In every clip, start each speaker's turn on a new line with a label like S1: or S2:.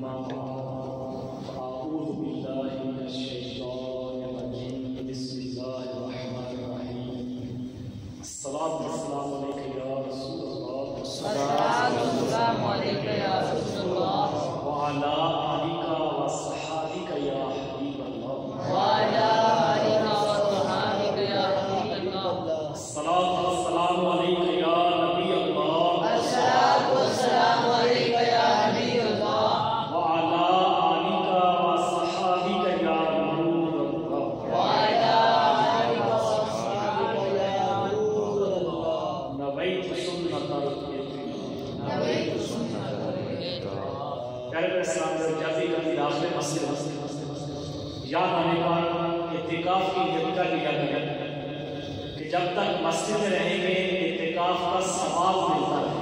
S1: أما بعد فأعوذ بالله من الشيطان الرجيم بسم الله الرحمن الرحيم الصلاة والسلام عليك يا رسول الله
S2: الصلاة والسلام عليك يا رسول الله
S1: وعلى آلك وصحابك يا حبيب الله
S2: وعلى آلك وصحابك يا حبيب الله
S1: الصلاة والسلام عليك يا نبي الله
S2: الصلاة والسلام عليك يا حبيب الله
S1: وعلى آلك وصحابك يا نور الله
S2: وعلى آلك وصحابك يا نور الله
S1: نبيت سنة
S2: نبيت سنة
S1: پیارے اسلام میں جاتی کبھی داخل مسجد یاد آنے پر اعتکاف کی نیت کر لیا گیا کہ جب تک مسجد میں رہیں گے اعتکاف کا ثواب ملتا ہے۔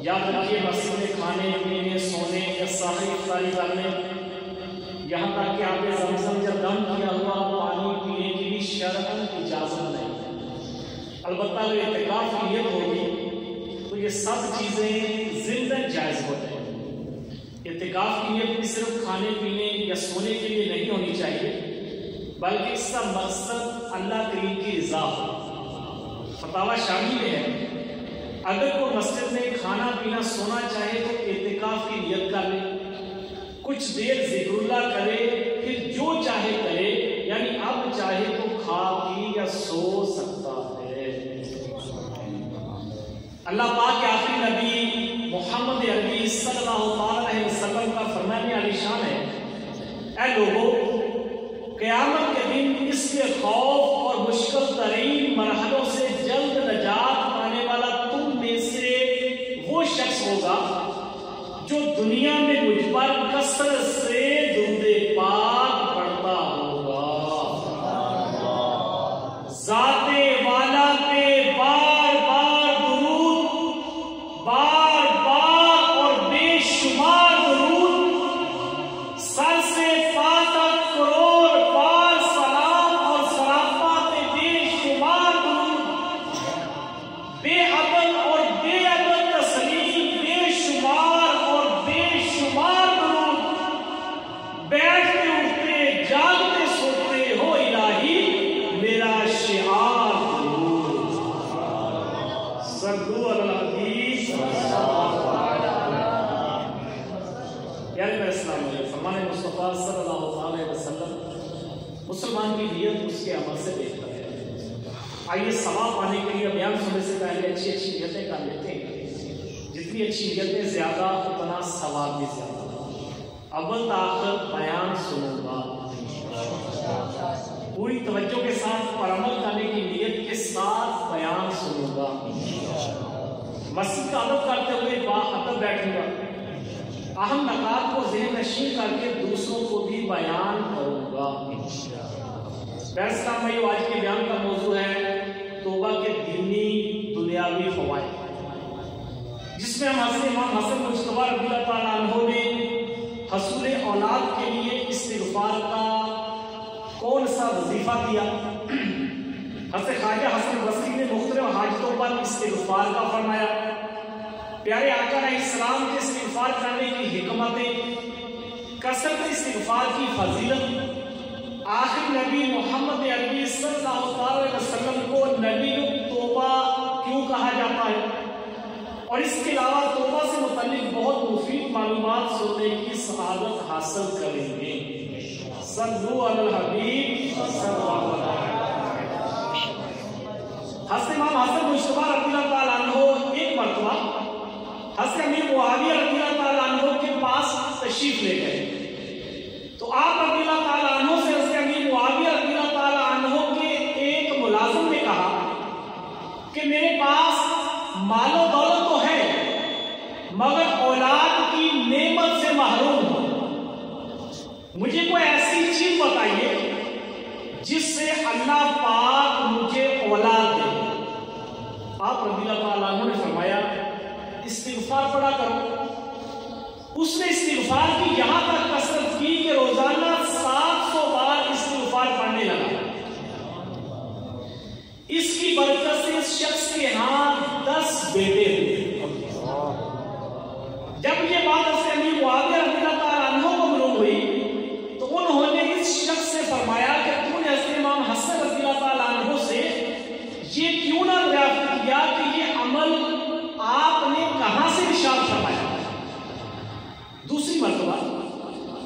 S1: یاد رکھیے مسجد میں کھانے پینے سونے یا ساحل افطاری کرنے یہاں تک کہ آپ نے زمزم جب دم کیا ہوا پانی پینے کی بھی شرعاً اجازت نہیں ہے۔ البتہ اگر اعتکاف کی نیت ہوگی تو یہ سب چیزیں زندہ جائز ہوتے ہیں۔ اعتکاف کی نیت بھی صرف کھانے پینے یا سونے کے لیے نہیں ہونی چاہیے بلکہ اس کا مقصد اللہ کریم کی رضا ہو۔ فتاوی شامی میں ہے اگر کوئی مسجد میں کھانا پینا سونا چاہے تو اعتکاف کی نیت کر لے، کچھ دیر ذکر اللہ کرے، پھر جو چاہے کرے، یعنی اب چاہے تو کھا پی یا سو سکتا ہے۔ اللہ پاک کے آخری نبی محمد عربی صلی اللہ علیہ وسلم کا فرمان علی شان ہے، اے لوگوں قیامت کے دن اس کے خوف اور مشکل ترین مرحلوں سے جلد نجات پانے والا تم میں سے وہ شخص ہوگا جو دنیا میں مجھ پر کثرت سے درود پاک پڑھتا ہوگا، ذات والا پہ بار بار درود، بار بار اور بے شمار درود، سر سے پا تک کروڑ بار سلام اور سراپات بے شمار درود، بے عدد اور بے عدد تسلیم، بے شمار اور بے شمار درود، بیٹھتے اٹھتے جاگتے سوتے ہو الہی میرا شعار درود۔ صلو علی الحبیب پیارے میرے اسلام علیہ فرمان مصطفیٰ صلی اللہ علیہ وسلم مسلمان کی نیت اس کے عمل سے بہتر ہے۔ آئیے ثواب پانے کے لیے بیان سننے سے پہلے اچھی اچھی نیتیں کر لیتے ہیں۔ جتنی اچھی نیتیں زیادہ اتنا ثواب بھی زیادہ۔ اول تاخر بیان سنوں گا، پوری توجہ کے ساتھ پر عمل کرنے کی نیت کے ساتھ بیان سنوں گا، مسجد کا ادب کرتے ہوئے باادب بیٹھوں گا، اہم نکات کو ذہن نشین کر کے دوسروں کو بھی بیان کروں گا۔ اسلام بھائیو، آج کے بیان کا موضوع ہے توبہ کے دینی دنیاوی فوائد، جس میں ہم حضرت امام حسن مجتبی رضی اللہ تعالیٰ عنہ نے حصول اولاد کے لیے استغفار کا کون سا وظیفہ دیا۔ حضرت خواجہ حسن بصری نے مختلف حاجتوں پر استغفار کا فرمایا۔ پیارے آقا علیہ السلام کے استغفار کرنے کی حکمتیں، کثرت استغفار کی فضیلت، آخری نبی محمد عربی صلی اللہ علیہ وسلم کو نبی توبہ کیوں کہا جاتا ہے، اور اس کے علاوہ توبہ سے متعلق بہت مفید معلومات سننے کی سعادت حاصل کریں گے۔ صلو علی الحبیب صلی اللہ علیہ وسلم۔ حضرت امام حسن مجتبی رضی اللہ تعالیٰ عنہ ایک مرتبہ حضرت امیر معاویہ رضی اللہ تعالیٰ عنہ کے پاس تشریف لے گئے تو آپ رضی اللہ تعالیٰ عنہ سے حضرت امیر معاویہ رضی اللہ تعالیٰ عنہ کے ایک ملازم نے کہا کہ میرے پاس مال و دولت تو ہے مگر اولاد کی نعمت سے محروم ہوں، مجھے کوئی ایسی چیز بتائیے جس سے اللہ پاک مجھے اولاد دے۔ آپ رضی اللہ تعالیٰ عنہ نے فرمایا استغفار پڑھا کرو۔ اس نے استغفار کی یہاں تک کثرت کی کہ روزانہ 700 بار استغفار پڑھنے لگا۔ اس کی برکت سے اس شخص کے ہاں 10 بیٹے ہوئے۔ جب یہ بات حضرت امیر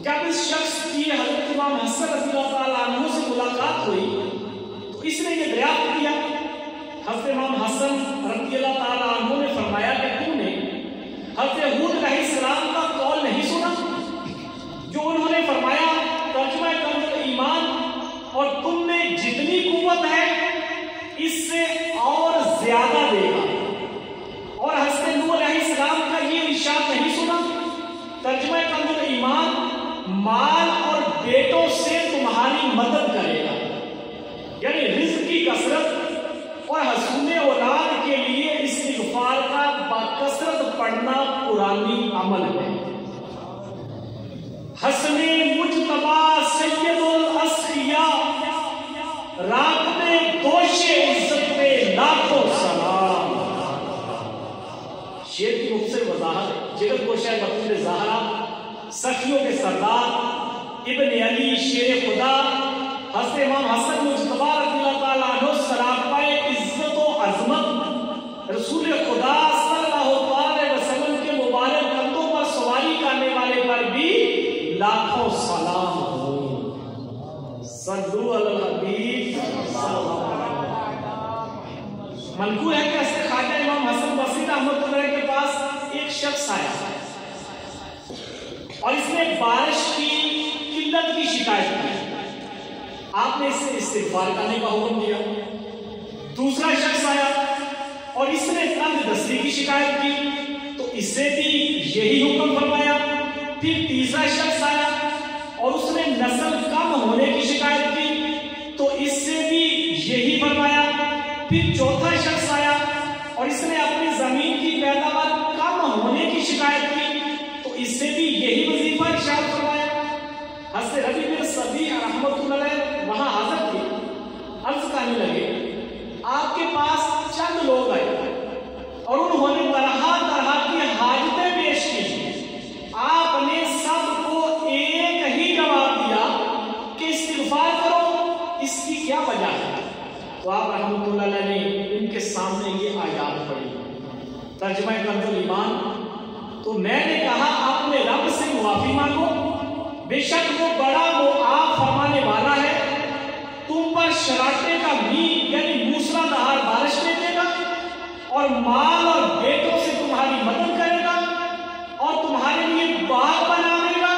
S1: جب اس شخص کی حضرت امام حسن رضی اللہ تعالیٰ عنہ سے ملاقات ہوئی تو اس نے یہ دریافت کیا، حضرت امام حسن رضی اللہ تعالیٰ عنہ نے فرمایا کہ تم نے حضرت ہود علیہ السلام کا قول نہیں سنا جو انہوں نے فرمایا ترجمہ کنز ایمان، اور تم میں جتنی قوت ہے اس سے اور زیادہ دے گا، اور حضرت نوح علیہ السلام کا یہ ارشاد نہیں سنا ترجمہ کنز ایمان، مال اور بیٹوں سے تمہاری مدد کرے گا، یعنی رزق کی کثرت اور حصول اولاد کے لیے استغفار کا بکثرت پڑھنا قرآنی عمل ہے۔ حسن مجتبی سید الاسخیاء راکب دوش عزت پہ لاکھوں سلام۔ شعر کی مختصر وضاحت، جگر گوشہ بطول زہرا، سخیوں کے سردار، ابن علی شیر خدا، حضرت امام حسن مجتبی رضی اللہ تعالیٰ عنہ سراپا عزت و عظمت، رسول خدا صلی اللہ علیہ وسلم کے مبارک کندھوں پر سواری کرنے والے پر بھی لاکھوں سلام ہو۔ صلو علی الحبیب صلی اللہ علیہ وسلم۔ منقول ہے کہ حضرت خواجہ امام حسن بصری رحمۃ اللہ کے پاس ایک شخص آیا اور اس نے بارش کی قلت کی شکایت کی، آپ نے اس سے استغفار کرنے کا حکم دیا۔ دوسرا شخص آیا اور اس نے تنگ دستی کی شکایت کی تو اس سے بھی یہی حکم فرمایا۔ پھر تیسرا شخص آیا اور اس نے نسل کم ہونے کی شکایت کی تو اس سے بھی یہی فرمایا۔ پھر چوتھا شخص آیا اور اس نے اپنی زمین کی پیداوار کم ہونے کی شکایت کی تو اس سے بھی یہی وظیفہ ارشاد فرمایا۔ حضرت ربیع بن صبیح رحمۃ اللہ علیہ وہاں حاضر تھے، عرض کرنے لگے آپ کے پاس چند لوگ آئے اور انہوں نے طرح طرح کی حاجتیں پیش کی، آپ نے سب کو ایک ہی جواب دیا کہ استغفار کرو، اس کی کیا وجہ ہے؟ تو آپ رحمۃ اللہ علیہ نے ان کے سامنے یہ آیات پڑھی، ترجمہ کنز ایمان۔ تو میں نے کہا اپنے رب سے معافی مانگو، بے شک وہ بڑا معاف فرمانے والا ہے، تم پر شراٹے کا میغ یعنی موسلا دھار بارش دے دے گا اور مال اور بیٹوں سے تمہاری مدد کرے گا اور تمہارے لیے باغ بنائے گا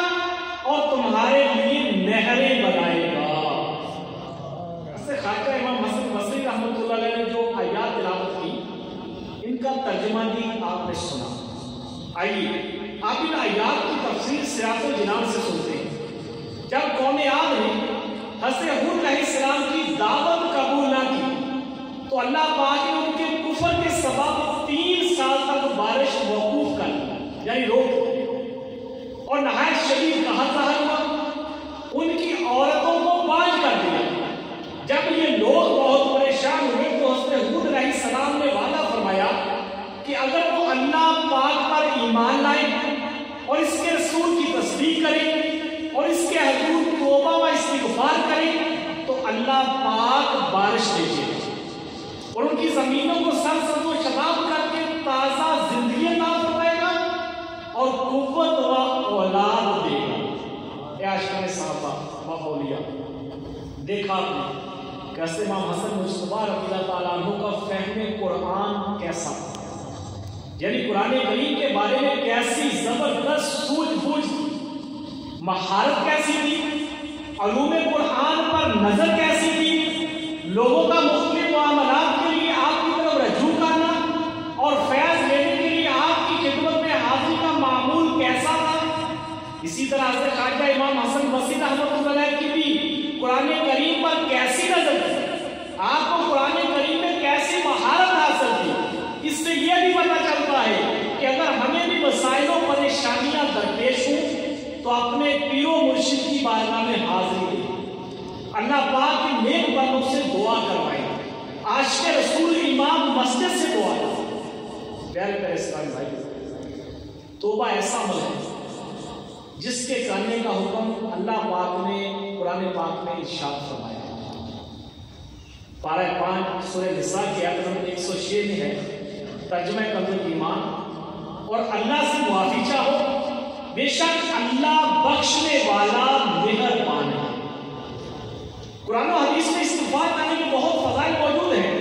S1: اور تمہارے لیے نہریں بنائے گا۔ خواجہ امام حسن بصری رحمۃ اللہ علیہ نے جو آیات تلاوت کی ان کا ترجمہ بھی آپ نے سنا۔ آئیے آپ ان آیات کی تفسیر سیاق الجنان سے سنتے ہیں۔ جب قوم عاد نے حضرت ہود علیہ السلام کی دعوت قبول نہ کی تو اللہ پاک نے ان کے کفر کے سبب 3 سال تک بارش موقوف کر دی، یعنی روک دی، اور نہایت شدید قحط ظاہر ہوا، ان کی عورتوں کو باز کر دیا۔ جب یہ لوگ بہت پریشان ہوئے تو حضرت ہود علیہ السلام نے وعدہ فرمایا کہ اگر وہ اللہ پاک پر ایمان لائیں اور اس کے رسول کی تصدیق کریں اور اس کے حضور توبہ و استغفار کریں تو اللہ پاک بارش بھیجے گا اور ان کی زمینوں کو سرسبز و شاداب کر کے تازہ زندگی عطا فرمائے گا اور قوت و اولاد دے گا۔ اے عاشقان صحابہ و اولیاء، دیکھا آپ نے کہ حضرت امام حسن مجتبی رضی اللہ تعالیٰ عنہ کا فہم قرآن کیسا، یعنی قرآن کریم کے بارے میں کیسی زبردست سوجھ بوجھ تھی، مہارت کیسی تھی، علوم قرآن پر نظر کیسی تھی، لوگوں کا مختلف معاملات کے لیے آپ کی طرف رجوع کرنا اور فیض لینے کے لیے آپ کی خدمت میں حاضری کا معمول کیسا تھا۔ اسی طرح حضرت خواجہ امام حسن بصری رحمۃ اللہ علیہ کی بھی قرآن کریم پر کیسی نظر تھی، آپ کو قرآن کریم میں کیسی مہارت حاصل تھی۔ اس سے یہ بھی پتہ چلتا ہے کہ اگر ہمیں بھی مسائل و پریشانیاں درپیش ہوں تو اپنے پیر و مرشد کی بارگاہ میں حاضری دیں، اللہ پاک کی نیک بندوں سے دعا کروائیں، عاشق رسول امام مسجد سے دعا کریں۔ پیارے پیارے اسلامی بھائی، توبہ ایسا عمل ہے جس کے کرنے کا حکم اللہ پاک نے قرآن پاک میں ارشاد فرمایا۔ پارہ 5 سورہ نساء کی آیت نمبر 106 میں ہے ترجمہ کنز ایمان، اور اللہ سے معافی چاہو، بے شک اللہ بخشنے والا مہربان ہے۔ قرآن و حدیث میں استغفار کرنے کے بہت فضائل موجود ہیں۔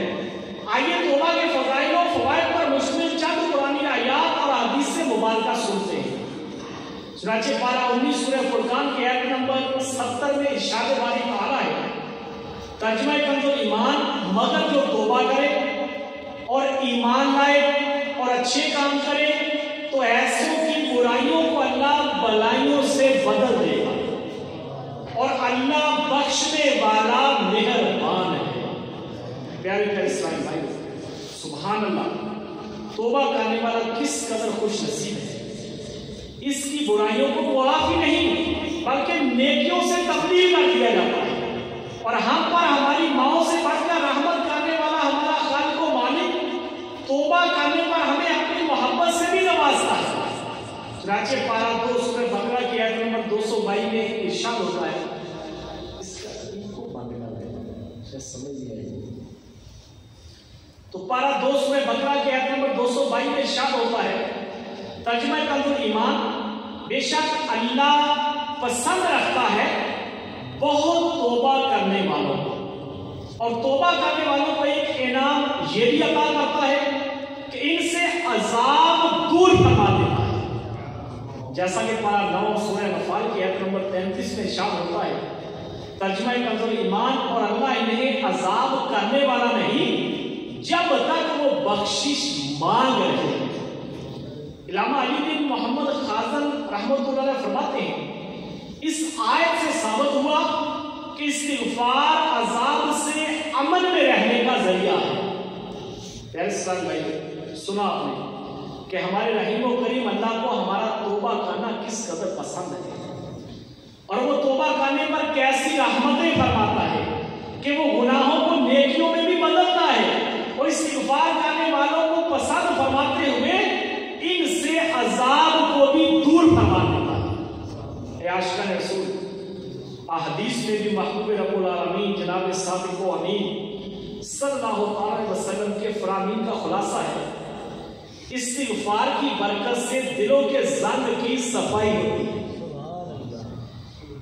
S1: آئیے توبہ کے فضائل و فوائد پر مشتمل چند قرآنی آیات اور حدیث سے مبارکہ سنتے ہیں۔ چنانچہ پارہ 19 سورہ فرقان کی آیت نمبر 70 میں ارشاد باری تعالیٰ ہے، ترجمہ کنز ایمان، مگر جو توبہ کرے اور ایمان لائے اور اچھے کام کرے تو ایسوں کی برائیوں کو اللہ بلائیوں سے بدل دے گا اور اللہ بخشنے والا مہربان ہے۔ پیارے پیارے اسلامی بھائی، سبحان اللہ، توبہ کرنے والا کس قدر خوش نصیب ہے۔ اس کی برائیوں کو معاف ہی نہیں بلکہ نیکیوں سے تبدیل کر دیا جاتا ہے، اور ہم پر ہماری ماؤں سے بڑھ کر رحمت کرنے والا ہمارا خالق و مالک توبہ کرنے پر ہمیں اپنی محبت سے بھی نوازتا ہے۔ چنانچہ پارہ 2 سورہ بقرہ کی آیت نمبر 222 میں ارشاد ہوتا ہے، اس کا کو باندھنا ہے شاید سمجھ نہیں آئی، تو پارہ 2 سورہ بقرہ کی آیت نمبر 222 میں ارشاد ہوتا ہے، ترجمہ کنز ایمان، بے شک اللہ پسند رکھتا ہے بہت توبہ کرنے والوں کو، اور توبہ کرنے والوں کو ایک انعام یہ بھی عطا کرتا ہے کہ ان سے عذاب دور فرما دیتا ہے، جیسا کہ پارہ 9 سورہ انفال کی آیت نمبر 33 میں ارشاد ہوتا ہے، ترجمہ کنز ایمان، اور اللہ انہیں عذاب کرنے والا نہیں جب تک وہ بخشش مانگ رہے ہیں۔ علامہ علی بن محمد خازن رحمۃ اللہ علیہ فرماتے ہیں، اس آیت سے ثابت ہوا کہ استغفار عذاب سے امن میں رہنے کا ذریعہ ہے۔ پیارے اسلام بھائی، سنا آپ نے کہ ہمارے رحیم و کریم اللہ کو ہمارا توبہ کرنا کس قدر پسند ہے، اور وہ توبہ کرنے پر کیسی رحمتیں فرماتا ہے کہ وہ گناہوں کو نیکیوں میں بھی بدلتا ہے، اور استغفار کرنے والوں کو پسند فرماتے ہوئے ان سے عذاب کو بھی دور فرما دیتا ہے۔ اے عاشقان رسول، احادیث میں بھی محبوب رب العالمین جناب صادق و امین صلی اللہ علیہ وسلم کے فرامین کا خلاصہ ہے، استغفار کی برکت سے دلوں کے زنگ کی صفائی ہوتی ہے،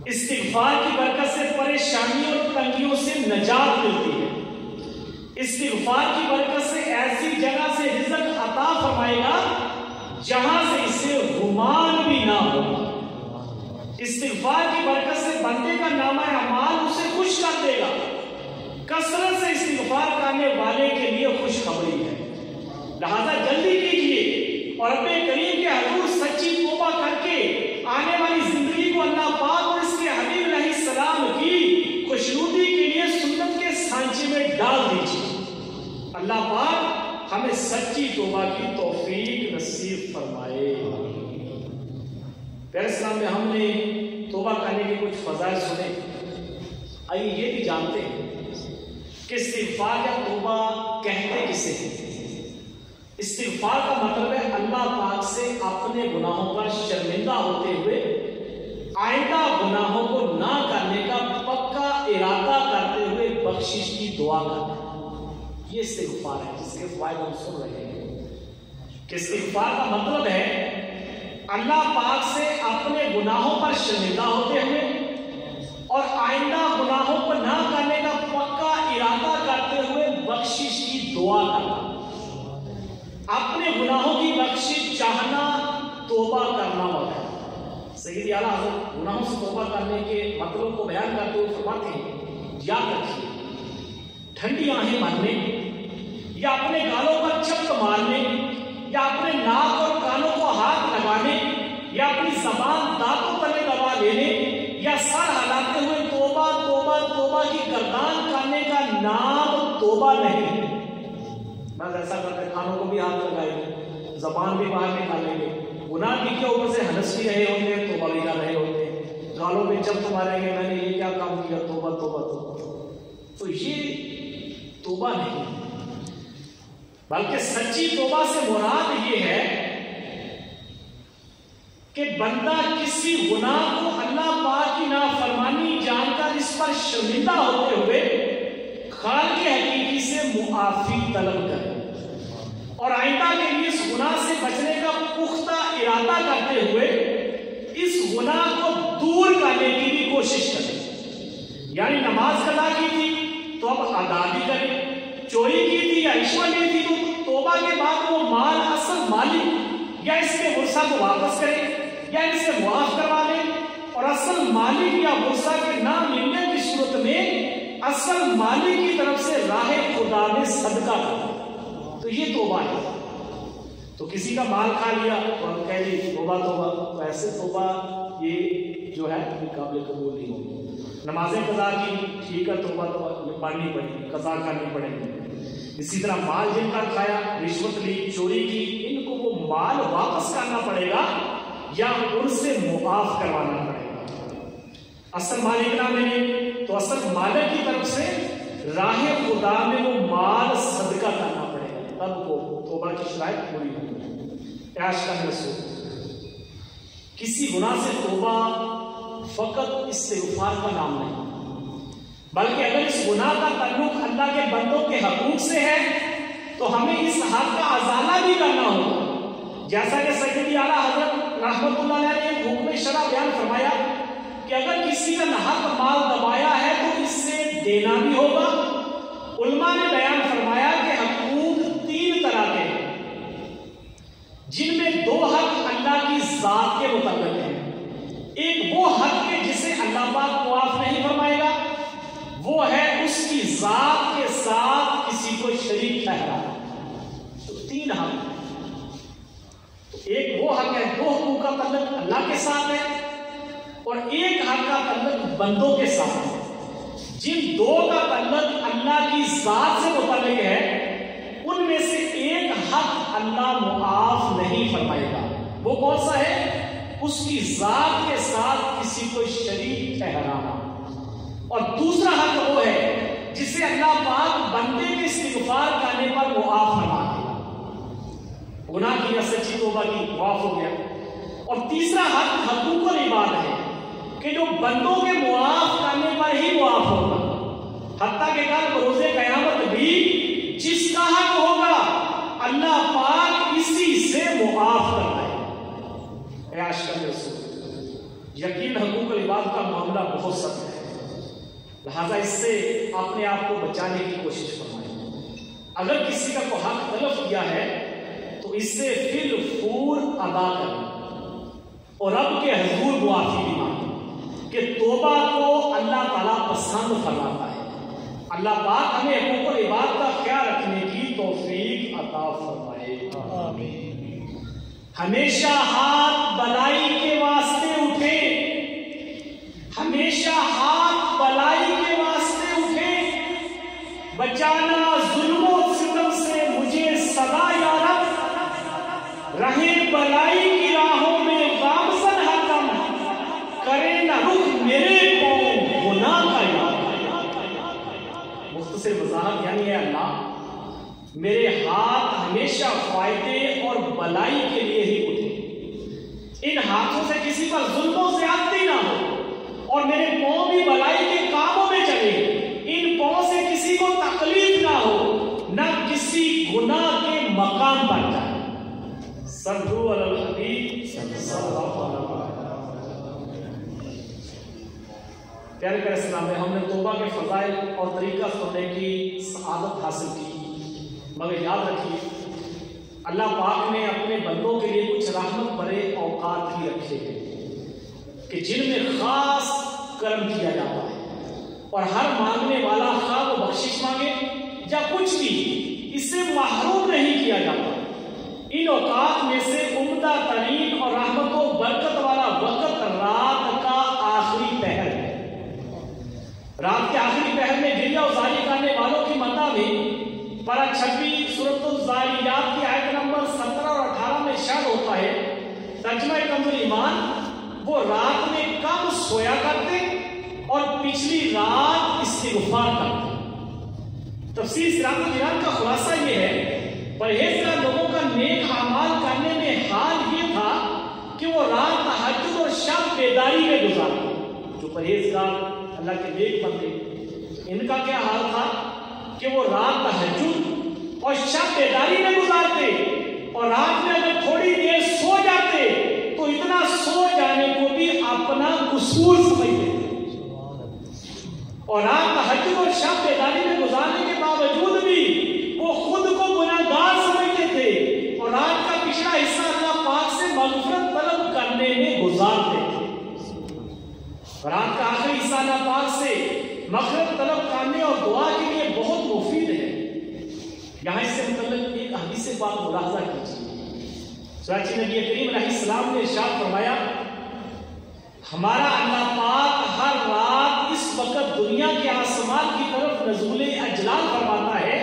S1: استغفار کی برکت سے پریشانیوں اور تنگیوں سے نجات ملتی ہے، استغفار کی برکت سے ایسی جگہ سے رزق عطا فرمائے گا جہاں سے اسے گمان بھی نہ ہو، استغفار کی برکت سے بندے کا نامہ اعمال اسے خوش کر دے گا۔ کثرت سے استغفار کرنے والے کے لیے خوشخبری ہے، لہذا جلدی کیجیے اور اپنے کریم کے حضور سچی توبہ کر کے آنے والی زندگی کو اللہ پاک اور اس کے حبیب علیہ السلام کی خوشنودی کے لیے سنت کے سانچے میں ڈال دیجیے۔ اللہ پاک ہمیں سچی توبہ کی توفیق نصیب فرمائے۔ پیارے اسلام میں ہم نے توبہ کرنے کے کچھ فضائل سنے، آئیے یہ بھی جانتے ہیں کہ استغفار یا توبہ کہتے کسے ہیں۔ استغفار کا مطلب ہے اللہ پاک سے اپنے گناہوں پر شرمندہ ہوتے ہوئے آئندہ گناہوں کو نہ کرنے کا پکا ارادہ کرتے ہوئے بخشش کی دعا کرنا، یہ استغفار ہے جس کے فوائد ہم سن رہے ہیں کہ استغفار کا مطلب ہے اللہ پاک سے اپنے گناہوں پر شرمندہ ہوتے ہوئے اور آئندہ گناہوں کو نہ کرنے کا پکا ارادہ کرتے ہوئے بخشش کی دعا کرنا۔ اپنے گناہوں کی بخشش چاہنا توبہ کرنا ہوتا ہے۔ سید اعلیٰ حضرت گناہوں سے توبہ کرنے کے مطلب کو بیان کرتے ہوئے فرماتے ہیں، یاد رکھیے ٹھنڈی آہیں مارنے یا اپنے گالوں پر چپت مارنے یا اپنے ناک اور کانوں کو ہاتھ لگانے یا اپنی زبان دانتوں تلے دبا لینے یا سر ہلاتے ہوئے توبہ توبہ توبہ کی گردان کرنے کا نام توبہ نہیں ہے۔ بس ایسا کرتے کانوں کو بھی ہاتھ لگائیں گے، زبان بھی باہر نکالیں گے، گناہ کی کے اوپر سے ہنس بھی رہے ہوتے ہیں، توبہ بھی کر رہے ہوتے ہیں، گالوں میں چپت ماریں گے میں نے یہ کیا کام کیا، توبہ توبہ توبہ، تو یہ توبہ نہیں، بلکہ سچی توبہ سے مراد یہ ہے کہ بندہ کسی گناہ کو اللہ پاک کی نافرمانی جان کر اس پر شرمندہ ہوتے ہوئے خالق حقیقی سے معافی طلب کرے اور آئندہ کے لیے اس گناہ سے بچنے کا پختہ ارادہ کرتے ہوئے اس گناہ کو کرنے کی بھی کوشش کریں. یعنی نماز قضا کی تھی تو اب ادا بھی کریں، چوری کی تھی یا رشوت لی تھی تو توبہ کے بعد وہ مال اصل مالک یا اس کے ورثہ کو واپس کریں یا ان سے معاف کروا لیں، اور اصل مالک یا ورثہ کے نہ ملنے کی صورت میں اصل مالک کی طرف سے راہ خدا میں صدقہ کریں. تو یہ توبہ ہے. تو کسی کا مال کھا لیا اور کہہ لی توبہ توبہ، تو ایسے توبہ یہ جو ہے قابل قبول نہیں ہوگی. نمازیں قضا کی ٹھیک ہے، توبہ توبہ پڑھنی پڑے گی، قضا کرنی پڑے گی. اسی طرح مال جن کا کھایا، رشوت لی، چوری کی، ان کو وہ مال واپس کرنا پڑے گا یا ان سے معاف کروانا پڑے گا. اصل مالک نہ ملے تو اصل مالک کی طرف سے راہ خدا میں وہ مال صدقہ کرنا پڑے گا، تب وہ توبہ کی شرائط پوری ہوگی. عیاش کا رسول کسی گناہ سے توبہ فقط استغفار کا نام نہیں، بلکہ اگر اس گناہ کا تعلق اللہ کے بندوں کے حقوق سے ہے تو ہمیں اس حق کا ازالہ بھی کرنا ہوگا. جیسا کہ سیدی اعلیٰ حضرت رحمت اللہ علیہ نے حکم شرع بیان فرمایا کہ اگر کسی کا ناحق مال دبایا ہے تو اس سے دینا بھی ہوگا. علماء نے بیان فرمایا کہ حقوق 3 طرح کے ہیں، جن میں 2 حق اللہ کی ذات کے متعلق ہیں. ایک وہ حق ہے جسے اللہ پاک معاف نہیں فرمائے گا، وہ ہے اس کی ذات کے ساتھ کسی کو شریک ٹھہرانا. تو 3 حق ہیں. ایک وہ حق ہے 2 حقوق کا تعلق اللہ کے ساتھ ہے، اور ایک حق کا تعلق بندوں کے ساتھ ہے. جن 2 کا تعلق اللہ کی ذات سے متعلق ہے ان میں سے ایک حق اللہ معاف نہیں فرمائے گا. وہ کون سا ہے؟ اس کی ذات کے ساتھ کسی کو شریک ٹھہرانا. اور دوسرا حق وہ ہے جسے اللہ پاک بندے کے استغفار کرنے پر معاف فرما دے گا. گناہ کیا، سچی توبہ کی، معاف ہو گیا. اور تیسرا حق حقوق العباد ہے کہ جو بندوں کے معاف کرنے پر ہی معاف ہوگا. حتیٰ کہ کل بروز قیامت بھی جس کا حق ہوگا اللہ پاک اسی سے معاف کرنا ہے. عیاش کا رسول یقین حقوق العباد کا معاملہ بہت سخت ہے، لہذا اس سے اپنے آپ کو بچانے کی کوشش فرمائیں. اگر کسی کا کوئی حق تلف کیا ہے تو اس سے فی الفور ادا کریں اور رب کے حضور معافی بھی مانگیں کہ توبہ کو اللہ تعالیٰ پسند فرماتا ہے. اللہ پاک ہمیں حقوق العباد کا خیال رکھنے کی توفیق عطا فرمائے. آمین. ہمیشہ ہاتھ بلائی کے واسطے اٹھے، ہمیشہ ہاتھ بلائی کے واسطے اٹھے. بچانا ظلم و ستم سے مجھے صدا یا رب، رہے بلائی کی راہوں میں گامزن حکم، کرے نہ رخ میرے قوم گناہ کا یاد. مختصر وضاحت یعنی ہے اللہ میرے ہاتھ ہمیشہ فائدے اور بلائی کے لیے ہی اٹھے، ان ہاتھوں سے کسی پر ظلم و زیادتی نہ ہو، اور میرے پاؤں بھی بلائی کے کاموں میں چلے، ان پاؤں سے کسی کو تکلیف نہ ہو، نہ کسی گناہ کے مقام پر جائے. صلو علی الحبیب صلی اللہ علیہ وسلم. پیارے پیارے اسلام میں ہم نے توبہ کے فضائل اور طریقہ سننے کی سعادت حاصل کی، مگر یاد رکھیے اللہ پاک نے اپنے بندوں کے لیے کچھ رحمت بھرے اوقات بھی رکھے ہیں کہ جن میں خاص کرم کیا جاتا ہے، اور ہر مانگنے والا خواہ وہ بخشش مانگے یا کچھ بھی اس سے محروم نہیں کیا جاتا. ان اوقات میں سے عمدہ ترین اور رحمت و برکت والا وقت رات کا آخری پہر ہے. رات کے آخری پہر میں گریہ ازاری کرنے والوں کی مدد میں پارہ 26 سورۃ الزاریات کی آیت نمبر 17 اور 18 میں ارشاد ہوتا ہے، ترجمہ کنز ایمان، وہ رات میں کم سویا کرتے اور پچھلی رات استغفار کرتے. تفسیر سراج الجنان کا خلاصہ یہ ہے، پرہیزگار لوگوں کا نیک اعمال کرنے میں حال یہ تھا کہ وہ رات تہجد اور شب بیداری میں گزارتے. جو پرہیزگار اللہ کے نیک بندے ان کا کیا حال تھا کہ وہ رات تہجد اور شب بیداری میں گزارتے، اور رات میں اگر تھوڑی دیر سو جاتے تو اتنا سو جانے کو بھی اپنا اپنا قصور سمجھتے تھے اور رات تہجد اور شب بیداری میں گزارنے کے باوجود بھی وہ خود کو گناہگار سمجھتے تھے اور رات کا پچھلا حصہ اللہ پاک سے مغفرت طلب کرنے میں گزارتے تھے۔ رات کا آخری حصہ اللہ پاک سے مغفرت طلب کرنے اور دعا کے لیے بہت مفید ہے۔ یہاں اس سے متعلق ایک حدیث پاک ملاحظہ کیجیے۔ چنانچہ نبی کریم علیہ السلام نے ارشاد فرمایا، ہمارا اللہ پاک ہر رات اس وقت دنیا کے آسمان کی طرف نزول اجلال فرماتا ہے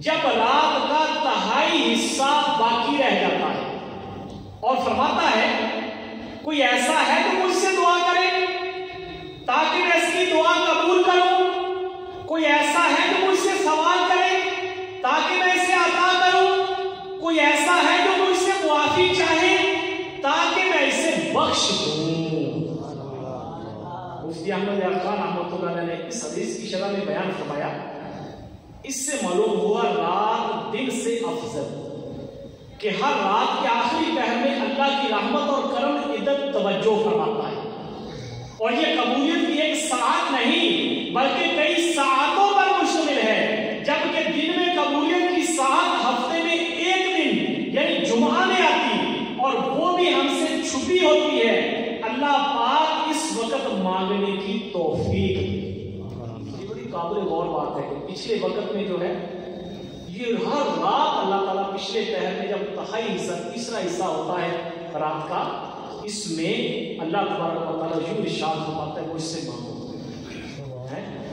S1: جب رات کا تہائی حصہ باقی رہ جاتا ہے اور فرماتا ہے کوئی ایسا ہے تو مجھ سے دعا کرے تاکہ میں اس کی دعا قبول کروں، کوئی ایسا ہے تو مجھ سے سوال کرے تاکہ میں اسے عطا کروں، کوئی ایسا ہے جو مجھ سے معافی چاہے تاکہ میں اسے بخش دوں۔ مفتی احمد یار خان رحمۃ اللہ علیہ نے اس حدیث کی شرح میں بیان فرمایا، اس سے معلوم ہوا رات دن سے افضل، کہ ہر رات کے آخری پہر میں اللہ کی رحمت اور کرم عدت توجہ فرماتا ہے اور یہ قبولیت کی ایک ساعت نہیں بلکہ کئی ساعتوں پر مشتمل ہے، جبکہ دن میں قبولیت کی ساعت ہفتے میں ایک دن یعنی جمعہ میں آتی اور وہ بھی ہم سے چھپی ہوتی ہے۔ اللہ پاک اس وقت مانگنے کی توفیق، یہ بڑی قابل غور بات ہے کہ پچھلے وقت میں جو ہے یہ ہر رات اللہ تعالیٰ پچھلے پہر میں جب تہائی حصہ تیسرا حصہ ہوتا ہے رات کا، اس میں اللہ تبارک و تعالیٰ یوں ارشاد فرماتا ہے مجھ سے مانگو،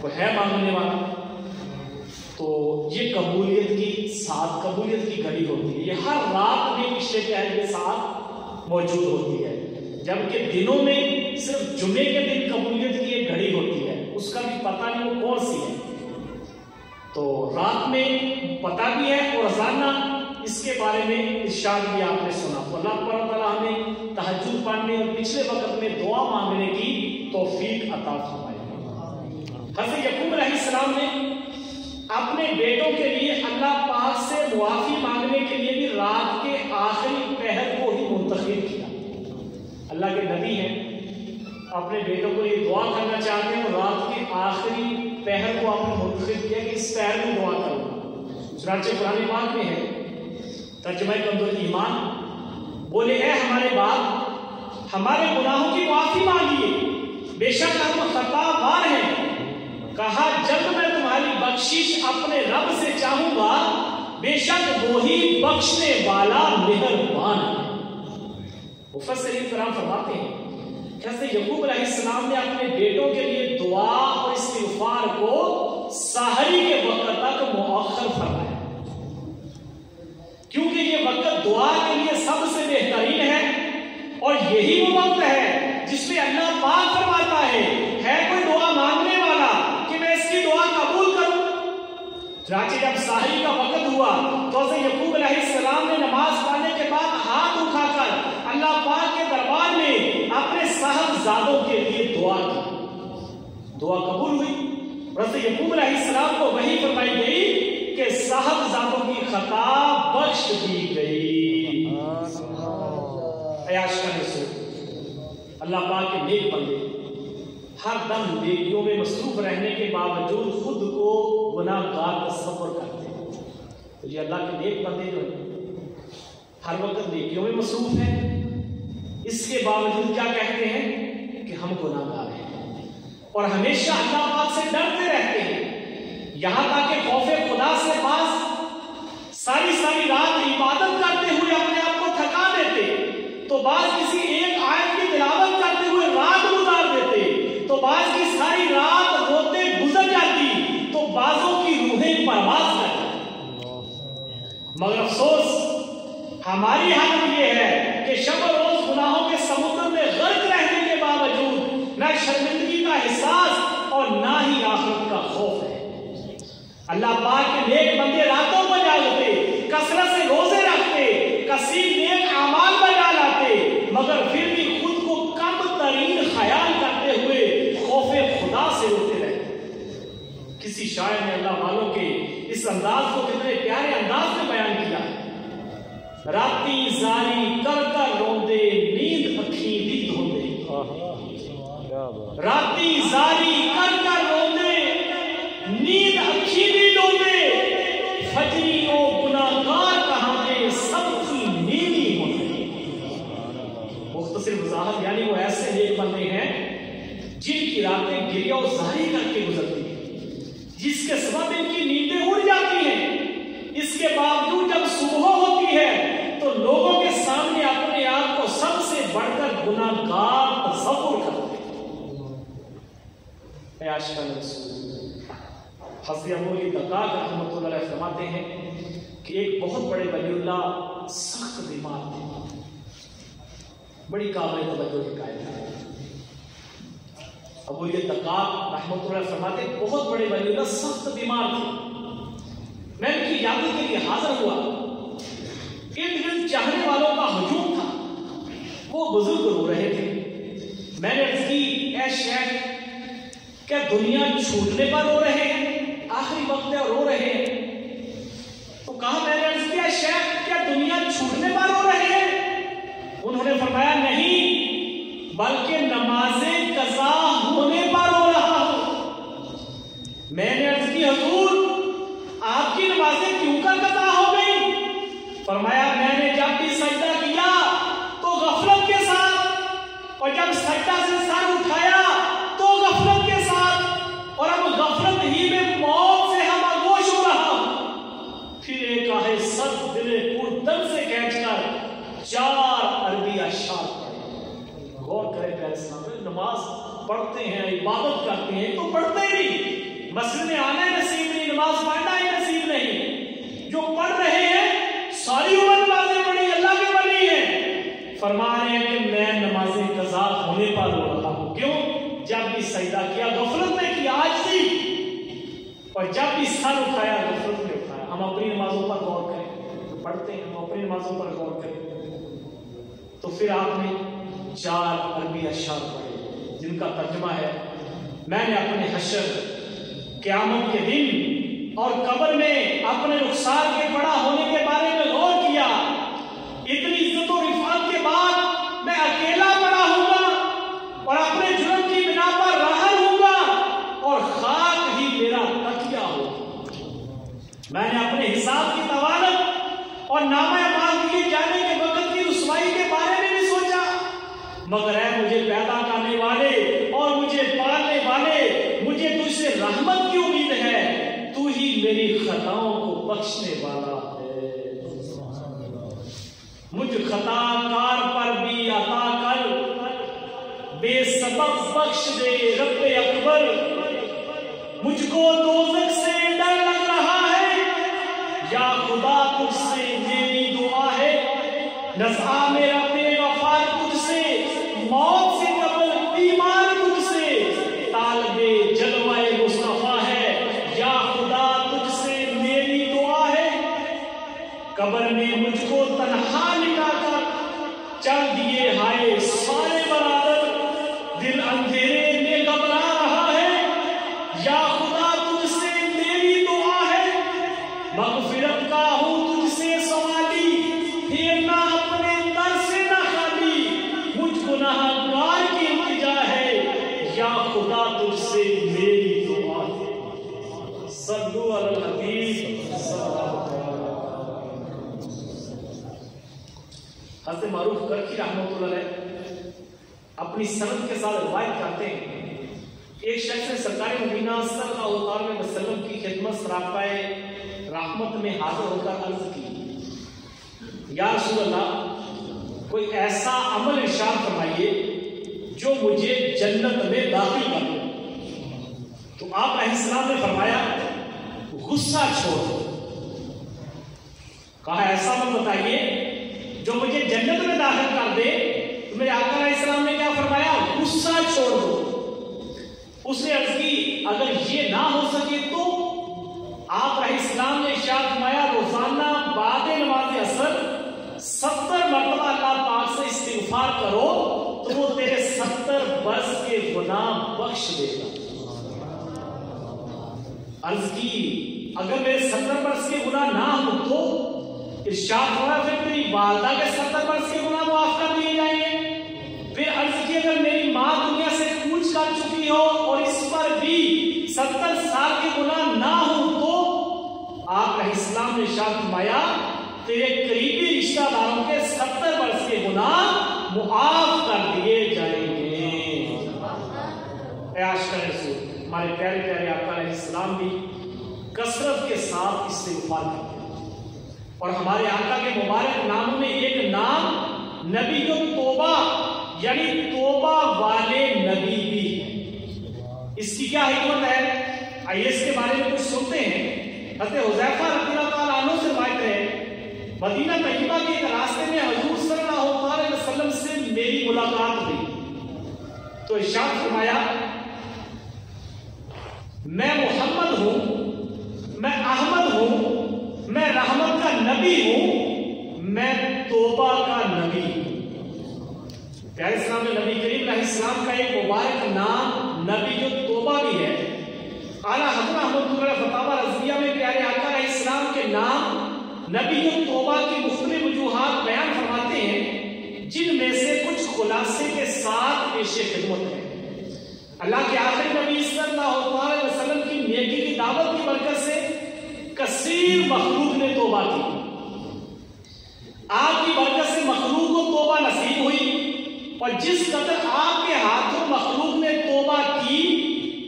S1: وہ ہے مانگنے والا۔ تو یہ قبولیت کی ساتھ قبولیت کی گھڑی ہوتی ہے، یہ ہر رات میں پچھلے پہر کے ساتھ موجود ہوتی ہے، جبکہ دنوں میں صرف جمعے کے دن قبولیت کی ایک گھڑی ہوتی ہے، اس کا بھی پتہ نہیں وہ کون سی ہے۔ تو رات میں پتہ بھی ہے اور روزانہ اس کے بارے میں ارشاد بھی آپ نے سنا۔ تو اللہ تعالیٰ ہمیں تہجد پڑھنے اور پچھلے وقت میں دعا مانگنے کی توفیق عطا فرمائے۔ حضرت یعقوب علیہ السلام نے اپنے بیٹوں کے لیے اللہ پاک سے معافی مانگنے کے لیے بھی رات کے آخری پہر کو ہی منتخب کیا۔ اللہ کے نبی ہیں، اپنے بیٹوں کو یہ دعا کرنا چاہتے ہیں اور رات کے آخری پہر کو آپ نے منتخب کیا کہ اس پہر میں دعا کرو۔ چنانچہ قرآن پاک میں ہے ترجمہ کنز ایمان، بولے اے ہمارے باپ ہمارے گناہوں کی معافی مانگیے، بے شک ہم خطا بار ہیں۔ کہا جب میں تمہاری بخشش اپنے رب سے چاہوں گا بے شک وہی بخشنے والا مہربان ہے۔ مفسرین کرام فرماتے ہیں کہ حضرت یعقوب علیہ السلام نے اپنے بیٹوں کے لیے دعا اور استغفار کو سحری کے وقت تک مؤخر فرمایا، کیونکہ یہ وقت دعا کے لیے سب سے بہترین ہے اور یہی وہ وقت ہے جس میں اللہ پاک فرماتا ہے کوئی دعا مانگنے والا کہ میں اس کی دعا قبول کروں۔ چنانچہ جب سحری کا وقت ہوا تو حضرت یعقوب علیہ السلام نے نماز پڑھنے کے بعد ہاتھ اٹھا کر اللہ پاک کے دربار میں اپنے صاحبزادوں کے لیے دعا کی، دعا قبول ہوئی۔ حضرت یعقوب علیہ السلام کو وحی فرمائی گئی کہ صاحبزادوں کی خطا بخش دی گئی۔ عیاش کا رسول اللہ پاک کے نیک بندے ہر دم نیکیوں میں مصروف رہنے کے باوجود خود کو گناہ گار تصور کرتے ہیں۔ تو یہ اللہ کے نیک بندے جو ہیں ہر وقت نیکیوں میں مصروف ہیں، اس کے باوجود کیا کہتے ہیں کہ ہم گناہ گار ہیں اور ہمیشہ اللہ پاک سے ڈرتے رہتے ہیں، یہاں تک کہ خوف خدا سے بعض ساری رات عبادت کرتے ہوئے اپنے آپ کو تھکا دیتے، تو بعض کسی ایک آیت کی تلاوت کرتے ہوئے رات گزار دیتے، تو بعض کی ساری رات روتے گزر جاتی، تو بعضوں کی روحیں پرواز کرتی۔ مگر افسوس ہماری حالت یہ ہے کہ شب و روز گناہوں کے سمندر میں غرق رہنے کے باوجود نہ شرمندگی کا احساس اور نہ ہی آخرت کا خوف ہے۔ اللہ پاک کے نیک بندے راتوں کو جاگتے، کثرت سے روزے رکھتے، کثیر نیک اعمال بجا لاتے، مگر پھر بھی خود کو کم ترین خیال کرتے ہوئے خوف خدا سے روتے رہتے۔ کسی شاعر نے اللہ والوں کے اس انداز کو کتنے پیارے انداز میں بیان کیا ہے، راتی زاری کر کر روندے نیند اکھیں دی دھوندے، یعنی وہ ایسے نیک بندے ہیں جن کی راتیں گریہ و زاری کر کے گزرتی ہیں، جس کے سبب ان کی نیندیں اڑ جاتی ہیں، اس کے باوجود جب صبح ہوتی ہے تو لوگوں کے سامنے اپنے آپ کو سب سے بڑھ کر گناہگار تصور کرتے ہیں۔ اے عاشقان رسول، حضرت ابو علی دقاق رحمۃ اللہ علیہ فرماتے ہیں کہ ایک بہت بڑے ولی اللہ سخت بیمار تھے، بڑی قابل توجہ کے قائل تھے۔ ابو علی دقاق رحمۃ اللہ علیہ فرماتے ہیں بہت بڑے ولی اللہ سخت بیمار تھے، میں ان کی یادوں کے لیے حاضر ہوا، ارد گرد چاہنے والوں کا ہجوم تھا، وہ بزرگ رو رہے تھے۔ میں نے عرض کی اے شیخ کیا دنیا چھوٹنے پر رو رہے ہیں؟ آخری وقت ہے رو رہے ہیں۔ تو کہا میں نے عرض کیا شیخ کیا دنیا چھوٹنے پر رو رہے ہیں؟ انہوں نے فرمایا نہیں بلکہ نماز قضا ہونے پر رو رہا ہوں۔ میں نے عرض کی حضور آپ کی نمازیں کیوں کر قضا ہو گئی؟ فرمایا میں نے جب بھی سجدہ کیا تو غفلت کے ساتھ، اور جب سجدہ سے سر اٹھایا تو غفلت کے ساتھ، اور اب غفلت ہی میں موت سے ہم آگوش ہو رہا ہوں۔ پھر ایک آہے سخت دل پردم سے کھینچ کر 4 عربی اشعار پڑھے۔ غور کرے پیارے سامنے، نماز پڑھتے ہیں عبادت کرتے ہیں تو پڑھتے ہی مسجد میں آنا نصیب نہیں، نماز پڑھنا ہی نصیب نہیں۔ جو پڑھ رہے ہیں ساری عمر نمازیں پڑھی، اللہ کے ولی ہیں، فرما رہے ہیں کہ میں نمازیں قضا ہونے پر رو رہا ہوں۔ کیوں؟ جب بھی سجدہ کیا غفلت میں کیا عاجزی، اور جب بھی سر اٹھایا غفلت میں اٹھایا۔ ہم اپنی نمازوں پر غور کریں، پڑھتے ہیں ہم اپنی نمازوں پر غور کریں تو پھر آپ نے 4 عربی اشعار پڑھے جن کا ترجمہ ہے میں نے اپنے حشر، قیامت کے دن اور قبر میں اپنے رخسار کے بڑا ہونے کے بارے میں غور کیا۔ اتنی عزت و رفعت کے بعد میں اکیلا پڑا ہوں گا اور اپنے جرم کی بنا پر رہن ہوں گا اور خاک ہی میرا تکیہ ہوگا۔ میں نے اپنے حساب کی طوالت اور نامہ اعمال دیے جانے کے وقت کی رسوائی کے بارے میں بھی سوچا، مگر اے مجھے پیدا کرنے والے اور مجھے پالنے والے، مجھے تجھ سے رحمت کی امید ہے، تو ہی میری خطاؤں کو بخشنے والا ہے۔ مجھ خطا کار پر بھی عطا کر، بے سبب بخش دے رب اکبر۔ مجھ کو دوزخ سے ڈر لگ رہا ہے، یا خدا تجھ سے میری دعا ہے، نزعہ میرا بے وفا تجھ سے، موت سے قبل بیمار تجھ سے، طالب جلوہ مصطفیٰ ہے، یا خدا تجھ سے میری دعا ہے۔ قبر میں مجھ کو تنہا لٹا کر چل دیے ہائے سارے برادر، دل اندھیرے میں گھبرا رہا ہے، یا خدا تجھ سے میری دعا ہے۔ مغفرت کا ہوں تجھ سے سوالی، پھیرنا اپنے در سے نہ خالی، مجھ گناہگار کی التجا ہے، یا خدا تجھ سے میری دعا ہے۔ صلو علی الحبیب صلی اللہ علیہ وسلم۔ حضرت معروف کرخی رحمۃ اللہ علیہ اپنی سند کے ساتھ روایت کرتے ہیں، ایک شخص نے سرکار مدینہ صلی اللہ علیہ وسلم کی خدمت سراپائے رحمت میں حاضر ہو کر عرض کی، یا رسول اللہ کوئی ایسا عمل ارشاد فرمائیے جو مجھے جنت میں داخل کر دے۔ تو آپ علیہ السلام نے فرمایا غصہ چھوڑ دو۔ کہا ایسا عمل بتائیے جو مجھے جنت میں داخل کر دے۔ تو میرے آقا علیہ السلام نے کیا فرمایا؟ غصہ چھوڑ دو۔ اس نے عرض کی اگر یہ نہ ہو سکے تو آپ علیہ السلام نے ارشاد فرمایا روزانہ بعد نماز عصر 70 مرتبہ اللہ پاک سے استغفار کرو تو وہ تیرے 70 برس کے گناہ بخش دے گا۔ عرض کی اگر میرے 70 برس کے گناہ نہ ہو تو ارشاد فرمایا پھر میری والدہ کے 70 برس کے گناہ معاف کر دیے جائیں گے۔ پھر عرض کی اگر میری ماں دنیا سے کوچ کر چکی ہو اور اس پر بھی 70 سال کے گناہ نہ ہو تو آپ علیہ السلام نے ارشاد فرمایا تیرے قریبی رشتہ داروں کے 70 برس کے گناہ معاف کر دیے جائیں پیارے پیارے آقا علیہ السلام بھی کثرت کے ساتھ استغفار کرتے ہیں، اور ہمارے آقا کے مبارک ناموں میں ایک نام نبی توبہ یعنی توبہ والے نبی بھی ہے۔ اس کی کیا حکمت ہے، آئیے اس کے بارے میں کچھ سنتے ہیں۔ حضرت حذیفہ رضی اللہ تعالیٰ عنہ سے روایت ہے، مدینہ طیبہ کے ایک راستے میں حضور صلی اللہ علیہ وسلم سے میری ملاقات ہوئی تو ارشاد فرمایا، میں محمد ہوں، میں احمد ہوں، میں رحمت کا نبی ہوں، میں توبہ کا نبی ہوں۔ پیارے اسلام میں نبی کریم علیہ السلام کا ایک مبارک نام نبی جو توبہ بھی ہے۔ اعلیٰ حضرت احمد اللہ فتاوی رضویہ میں پیارے آقا علیہ السلام کے نام نبی جو توبہ کی مختلف وجوہات بیان فرماتے ہیں، جن میں سے کچھ خلاصے کے ساتھ پیش خدمت ہے۔ اللہ کے آخری نبی صلی اللہ علیہ وسلم کی نیکی کی دعوت کی برکت سے کثیر مخلوق نے توبہ کی۔ آپ کی برکت سے مخلوق کو توبہ نصیب ہوئی، اور جس قدر آپ کے ہاتھوں مخلوق نے توبہ کی،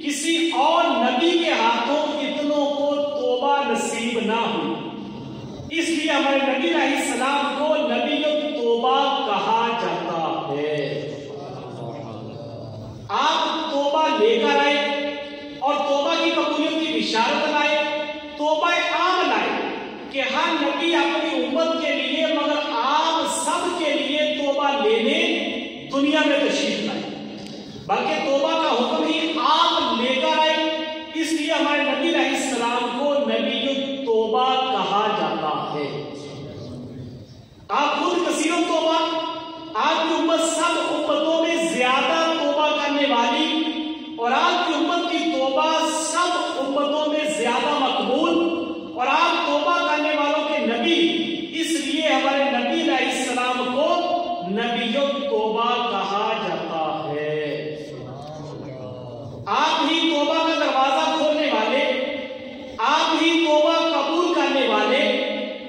S1: کسی اور نبی کے ہاتھوں اتنوں کو توبہ نصیب نہ ہوئی۔ اس لیے ہمارے نبی علیہ السلام کو نبی توبہ کہا جاتا ہے۔ آپ توبہ لے کر آئے اور توبہ کی قبولیت کی بشارت لائے، توبہ عام لائے کہ ہر نبی اپنی امت کے لیے مگر آپ سب کے لیے توبہ لینے دنیا میں تشریف لائے، بلکہ توبہ کا حکم ہی آپ لے کر آئے۔ اس لیے ہمارے نبی علیہ السلام کو نبی توبہ کہا جاتا ہے۔ آپ خود کثیر توبہ، آپ کی امت سب امتوں میں زیادہ توبہ کرنے والی، اور آپ کی امت کی توبہ سب امتوں میں زیادہ مقبول، اور آپ توبہ کرنے والوں کے نبی، اس لیے ہمارے نبی علیہ السلام کو نبی توبہ کہا جاتا ہے۔ آپ ہی توبہ کا دروازہ کھولنے والے، آپ ہی توبہ قبول کرنے والے،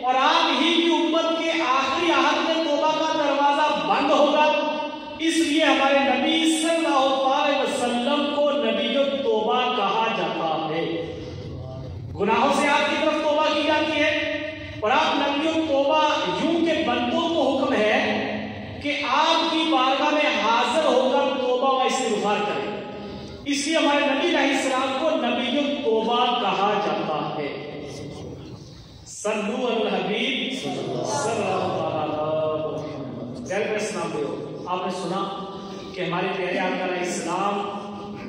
S1: اور آپ ہی کی امت کے آخری عہد میں توبہ کا دروازہ بند ہوگا۔ اس لیے ہمارے نبی صلی اللہ علیہ وسلم کو نبی توبہ کہا جاتا ہے۔ گناہوں سے آپ کی طرف توبہ کی جاتی ہے، اور آپ نبی توبہ یوں کہ بندوں کو حکم ہے کہ آپ کی بارگاہ میں حاضر ہو کر توبہ و استغفار کریں۔ اس لیے ہمارے نبی علیہ السلام کو نبی توبہ کہا جاتا ہے۔ صلو علی الحبیب صلی اللہ علیہ وسلم۔ آپ نے سنا کہ ہمارے پیارے آقا علیہ السلام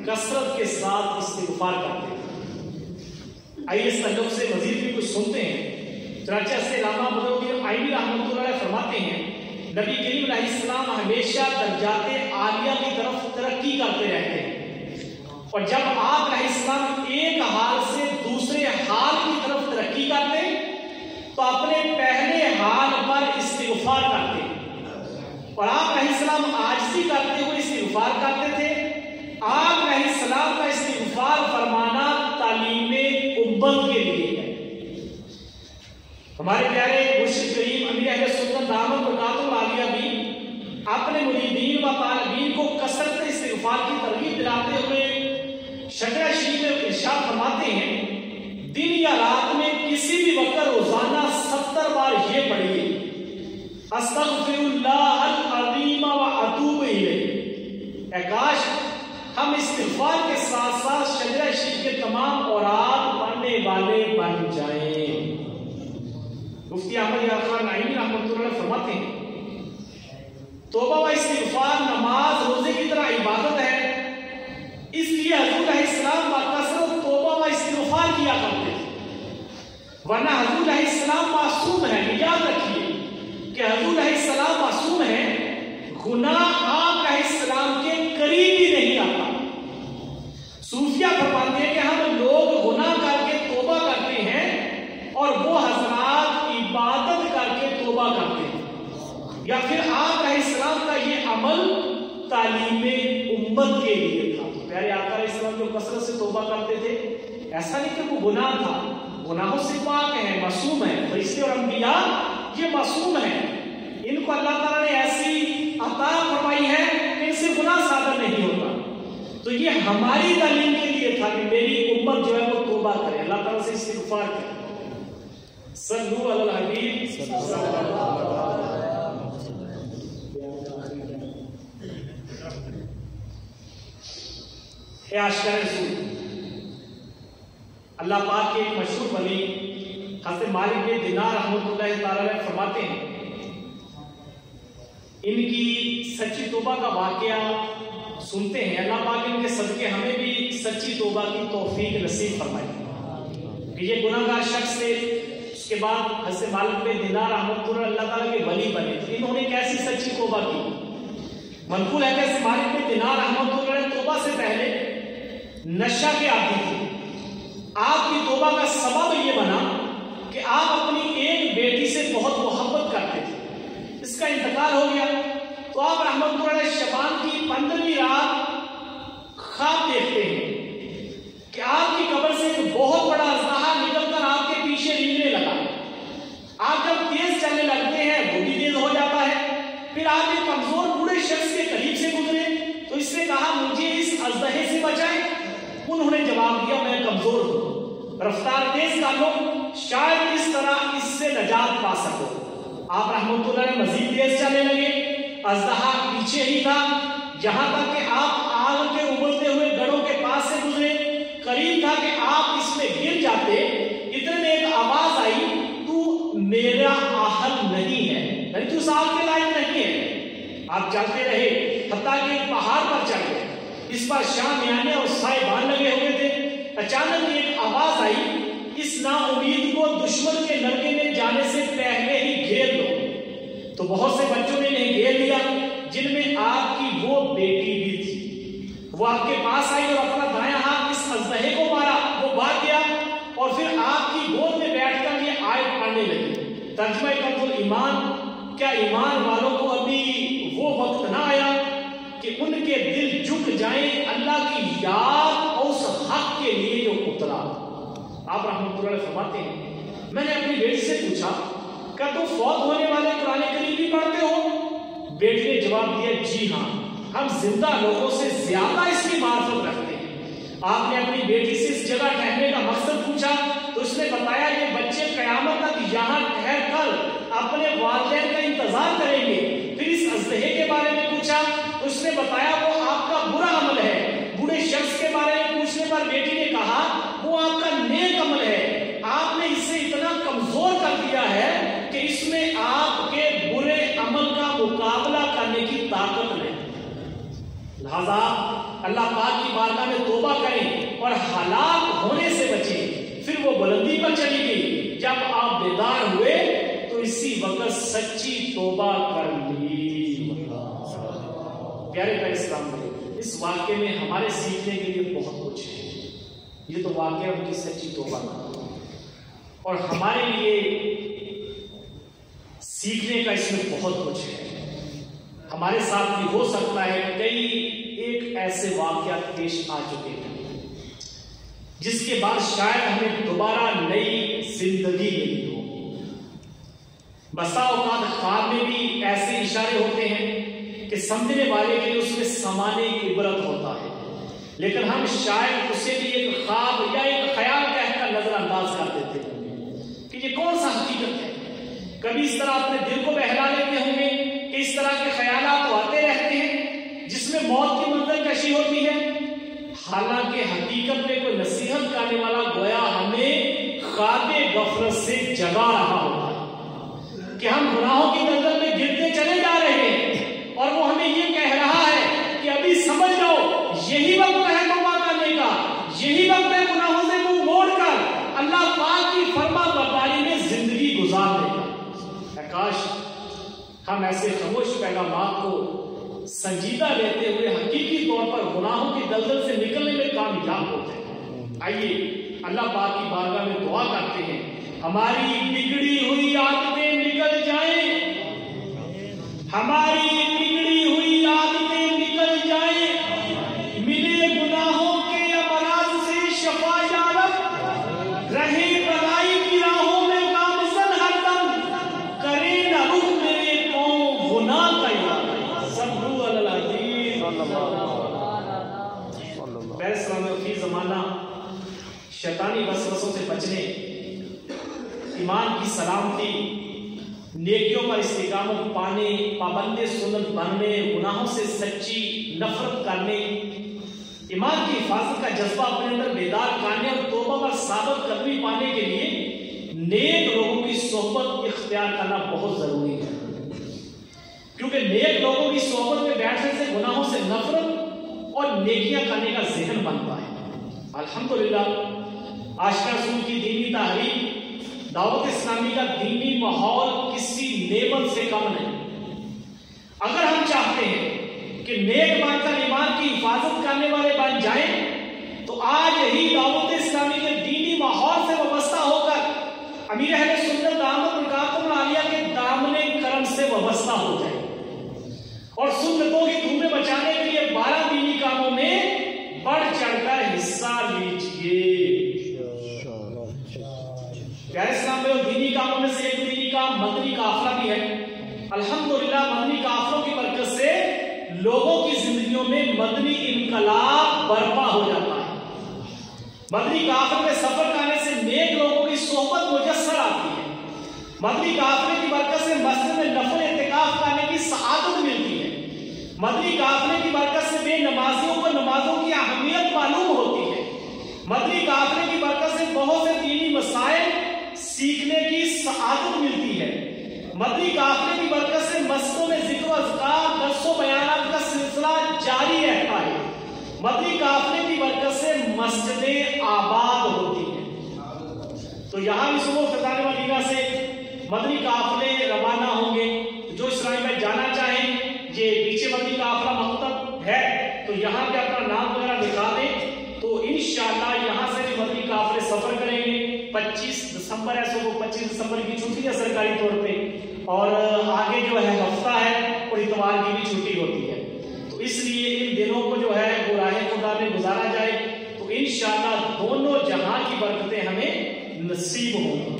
S1: کثرت کے ساتھ استغفار کرتے ہیں۔ آئیے اس تعلق سے مزید بھی کچھ سنتے ہیں۔ چنانچہ سے علامہ بدر الدین آئینی رحمۃ اللہ علیہ فرماتے ہیں، نبی کریم علیہ السلام ہمیشہ درجات عالیہ کی طرف ترقی کرتے رہتے ہیں، اور جب آپ علیہ السلام ایک حال سے دوسرے حال کی طرف ترقی کرتے تو اپنے پہلے حال پر استغفار کرتے، اور آپ علیہ السلام عاجزی کرتے ہوئے استغفار کرتے تھے۔ آپ علیہ السلام کا استغفار فرمانا تعلیم امت کے لیے ہے۔ ہمارے پیارے مرشد کریم امیر اہل سنت دامت برکاتہ العالیہ بھی اپنے مریدین و طالبین کو کثرت استغفار کی ترغیب دلاتے ہوئے شجرہ شریف میں ارشاد فرماتے ہیں، دن یا رات میں کسی بھی وقت روزانہ 70 بار یہ پڑھیے، استغفر اللہ العظیم و اتوب الیہ۔ اے کاش ہم استغفار کے ساتھ ساتھ شجرہ شریف کے تمام اوراد پڑھنے والے بن جائیں۔ مفتی احمد یار خان عینی رحمۃ اللہ علیہ فرماتے ہیں، توبہ و استغفار نماز روزے کی طرح عبادت ہے، اس لیے حضور علیہ السلام بکثرت توبہ و استغفار کیا کرتے تھے، ورنہ حضور علیہ السلام معصوم ہیں۔ یاد رکھیے کہ حضور علیہ السلام معصوم ہیں، گناہ آپ علیہ السلام کے قریب ہی نہیں آتا۔ صوفیہ فرماتے ہیں کہ ہم لوگ گناہ کر کے توبہ کرتے ہیں، اور وہ حضرات عبادت کر کے توبہ کرتے ہیں، یا پھر آپ علیہ السلام کا یہ عمل تعلیم امت کے لیے تھا۔ پیارے آقا علیہ السلام جو کثرت سے توبہ کرتے تھے، ایسا نہیں کہ وہ گناہ تھا، گناہوں سے پاک ہیں، معصوم ہیں۔ فرشتے اور انبیاء یہ معصوم ہیں، ان کو اللہ تعالیٰ نے ایسی عطا فرمائی ہے کہ ان سے گناہ صادر نہیں ہوتا۔ تو یہ ہماری تعلیم کے لیے تھا کہ میری امت جو ہے وہ توبہ کرے، اللہ تعالیٰ سے استغفار کرے۔ صلو علی الحبیب صلی اللہ علیہ وسلم۔ اے عاشقان رسول، اللہ پاک کے ایک مشہور ولی حضرت مالک بن دینار رحمۃ اللہ تعالی علیہ فرماتے ہیں، ان کی سچی توبہ کا واقعہ سنتے ہیں، اللہ پاک ان کے صدقے ہمیں بھی سچی توبہ کی توفیق نصیب فرمائے کہ یہ گناہگار شخص سے اس کے بعد حضرت مالک بن دینار رحمۃ اللہ تعالی کے ولی بنے تھے۔ انہوں نے کیسی سچی توبہ کی؟ منقول ہے کہ حضرت مالک بن دینار رحمۃ اللہ توبہ سے پہلے نشہ کے عادی تھے۔ آپ کی توبہ کا سبب یہ بنا کہ آپ اپنی ایک بیٹی سے بہت محبت کرتے تھے، اس کا انتقال ہو گیا تو آپ رحمت اللہ علیہ شبان کی 15ویں رات خواب دیکھتے ہیں کہ آپ کی قبر سے ایک بہت بڑا اژدہا نکل کر آپ کے پیچھے ریگنے لگا۔ آپ جب تیز چلنے لگتے ہیں وہ بھی تیز ہو جاتا ہے، پھر آپ ایک کمزور بوڑھے شخص کے قریب سے گزرے تو اس سے کہا مجھے اس اژدہے سے بچائیں۔ انہوں نے جواب دیا میں کمزور ہوں، رفتار تیز کر لو، شاید اس طرح اس سے نجات پا سکو۔ آپ رحمت اللہ علیہ مزید تیز چلنے لگے، اژدہا پیچھے ہی تھا، یہاں تک کہ آپ آگ کے ابلتے ہوئے گڑھوں کے پاس سے گزرے، قریب تھا کہ آپ اس میں گر جاتے، اتنے میں ایک آواز آئی تو میرا اہل نہیں ہے، یعنی تو اس آگ کے لائق نہیں ہے۔ آپ چلتے رہے حتیٰ کہ ایک پہاڑ پر چڑھ گئے، اس پر شامیانے اور صاحبان لگے ہوئے تھے۔ اچانک ایک آواز آئی اس نا امید کو دشمن کے نرکے میں جانے سے پہلے ہی گھیر لو۔ تو بہت سے بچوں نے انہیں گھیر لیا جن میں آپ کی وہ بیٹی بھی تھی۔ وہ آپ کے پاس آئی اور اپنا دایاں ہاتھ اس اژدہے کو مارا، وہ بھاگ گیا اور پھر آپ کی گود میں بیٹھ کر یہ آیت پڑھنے لگی۔ ترجمہ کنز ایمان، کیا ایمان والوں کو ابھی وہ وقت نہ آیا کہ ان کے دل جھک جائیں اللہ کی یاد اور اس حق کے لیے جو اترا۔ آپ رحمۃ اللہ علیہ فرماتے ہیں میں نے اپنی بیٹی سے پوچھا کیا تم فوت ہونے والے قرآن کریم بھی پڑھتے ہو؟ بیٹی نے جواب دیا جی ہاں، ہم زندہ لوگوں سے زیادہ اس کی معرفت رکھتے ہیں۔ آپ نے اپنی بیٹی سے اس جگہ ٹھہرنے کا مقصد پوچھا تو اس نے بتایا کہ بچے قیامت تک یہاں ٹھہر کر اپنے والدین کا انتظار کریں گے۔ پھر اس اژدہے کے بارے میں پوچھا تو اس نے بتایا وہ آپ کا برا عمل ہے۔ بوڑھے شخص کے بارے میں پوچھنے پر بیٹی نے کہا وہ آپ کا نیک عمل ہے، آپ نے اسے اتنا کمزور کر دیا ہے کہ اس میں آپ کے برے عمل کا مقابلہ کرنے کی طاقت نہیں۔ لہذا اللہ پاک کی بارگاہ میں توبہ کریں اور ہلاک ہونے سے بچیں۔ پھر وہ بلندی پر چلی گئی، جب آپ بیدار ہوئے تو اسی وقت سچی توبہ کر لی۔ پیارے پیارے اسلام بھائی، اس واقعے میں ہمارے سیکھنے کے لیے بہت کچھ ہے۔ یہ تو واقعہ ان کی سچی توبہ کا، اور ہمارے لیے سیکھنے کا اس میں بہت کچھ ہے۔ ہمارے ساتھ بھی ہو سکتا ہے کئی ایک ایسے واقعات پیش آ چکے ہیں جس کے بعد شاید ہمیں دوبارہ نئی زندگی ملی ہو۔ بسا اوقات خواب میں بھی ایسے اشارے ہوتے ہیں کہ سمجھنے والے کے لیے اس میں سمانے کی عبرت ہوتا ہے، لیکن ہم شاید اسے بھی ایک خواب یا ایک خیال کہہ کر نظر انداز کر دیتے ہیں کہ یہ کون سا حقیقت ہے۔ کبھی اس طرح اپنے دل کو بہلا لیتے ہوں گے کہ اس طرح کے خیالات آتے رہتے ہیں جس میں موت کی منظر کشی ہوتی ہے، حالانکہ حقیقت میں کوئی نصیحت کرنے والا گویا ہمیں خواب غفلت سے جگا رہا ہوتا ہے کہ ہم گناہوں کی دلدل میں گرتے چلے جا رہے ہیں، اور وہ ہمیں یہ کہہ رہا ہے کہ ابھی سمجھ لو یہی وقت ہے توبہ کرنے کا، یہی وقت ہے گناہوں سے منہ موڑ کر اللہ پاک کی فرما برداری میں زندگی گزارنے کا۔ کاش ہم ایسے خاموش پیغامات کو سنجیدہ لیتے ہوئے حقیقی طور پر گناہوں کی دلدل سے نکلنے میں کامیاب ہوتے ہیں۔ آئیے اللہ پاک کی بارگاہ میں دعا کرتے ہیں ہماری بگڑی ہوئی عادتیں نکل جائیں، ہماری بگڑی ہوئی عادتیں نکل جائیں، ملے گناہوں کے امراض سے شفا یا رب، رہے بلائی کی راہوں میں گامزن ہر دم، کرے نہ رخ میرے قوم گناہ کا یاد۔ صلو علی الحبیب۔ پیارے اسلام فی زمانہ شیطانی وسوسوں سے بچنے، ایمان کی سلامتی، نیکیوں پر استقامت پانے، پابند سنت بننے، گناہوں سے سچی نفرت کرنے، ایمان کی حفاظت کا جذبہ اپنے اندر بیدار کرنے اور توبہ پر ثابت قدمی پانے کے لیے نیک لوگوں کی صحبت اختیار کرنا بہت ضروری ہے، کیونکہ نیک لوگوں کی صحبت میں بیٹھنے سے گناہوں سے نفرت اور نیکیاں کرنے کا ذہن بنتا ہے۔ الحمدللہ عاشقان رسول کی دینی تحریک، دعوت اسلامی کا دینی ماحول کسی نعمت سے کم نہیں۔ اگر ہم چاہتے ہیں کہ نیک بن کر ایمان کی حفاظت کرنے والے بن جائیں تو آج یہی دعوت اسلامی کے دینی ماحول سے وابستہ ہو کر امیر اہل سنت دامت برکاتہم العالیہ کے دامن کرم سے وابستہ ہو جائیں اور سنتوں کی دھومیں بچانے کے لیے 12 دینی کاموں میں بڑھ چڑھ کر حصہ لیجیے۔ پیارے اسلام میں دینی کاموں میں سے ایک دینی کام مدنی قافلہ بھی ہے۔ الحمدللہ مدنی قافلوں کی برکت سے لوگوں کی زندگیوں میں مدنی انقلاب برپا ہو جاتا ہے۔ مدنی قافلے میں سفر کرنے سے نیک لوگوں کی صحبت میسر آتی ہے۔ مدنی قافلے کی برکت سے مسجد میں نفل اعتکاف کرنے کی سعادت ملتی ہے۔ مدنی قافلے کی برکت سے بے نمازیوں کو نمازوں کی اہمیت معلوم ہوتی ہے۔ مدنی قافلے کی برکت سے بہت سے دینی مسائل سیکھنے کی سعادت ملتی ہے۔ مدنی قافلے کی برکت سے مسجدوں میں ذکر و اذکار، درس و بیانات کا سلسلہ جاری رہتا ہے۔ مدنی قافلے کی برکت سے مسجدیں آباد ہوتی ہیں۔ تو یہاں بھی صبح فضائل مدینہ سے مدنی قافلے روانہ ہوں گے۔ جو اسرائیل میں جانا چاہیں، یہ پیچھے مدنی قافلہ مکتب ہے تو یہاں پہ اپنا نام وغیرہ لکھا دیں تو انشاءاللہ یہاں سے بھی مدنی قافلے سفر کریں گے۔ 25 دسمبر ہے، صبح 25 دسمبر کی چھٹی ہے سرکاری طور پہ، اور آگے جو ہے ہفتہ ہے اور اتوار کی بھی چھٹی ہوتی ہے، تو اس لیے ان دنوں کو جو ہے وہ راہ خدا میں گزارا جائے تو انشاءاللہ دونوں جہاں کی برکتیں ہمیں نصیب ہوں گی۔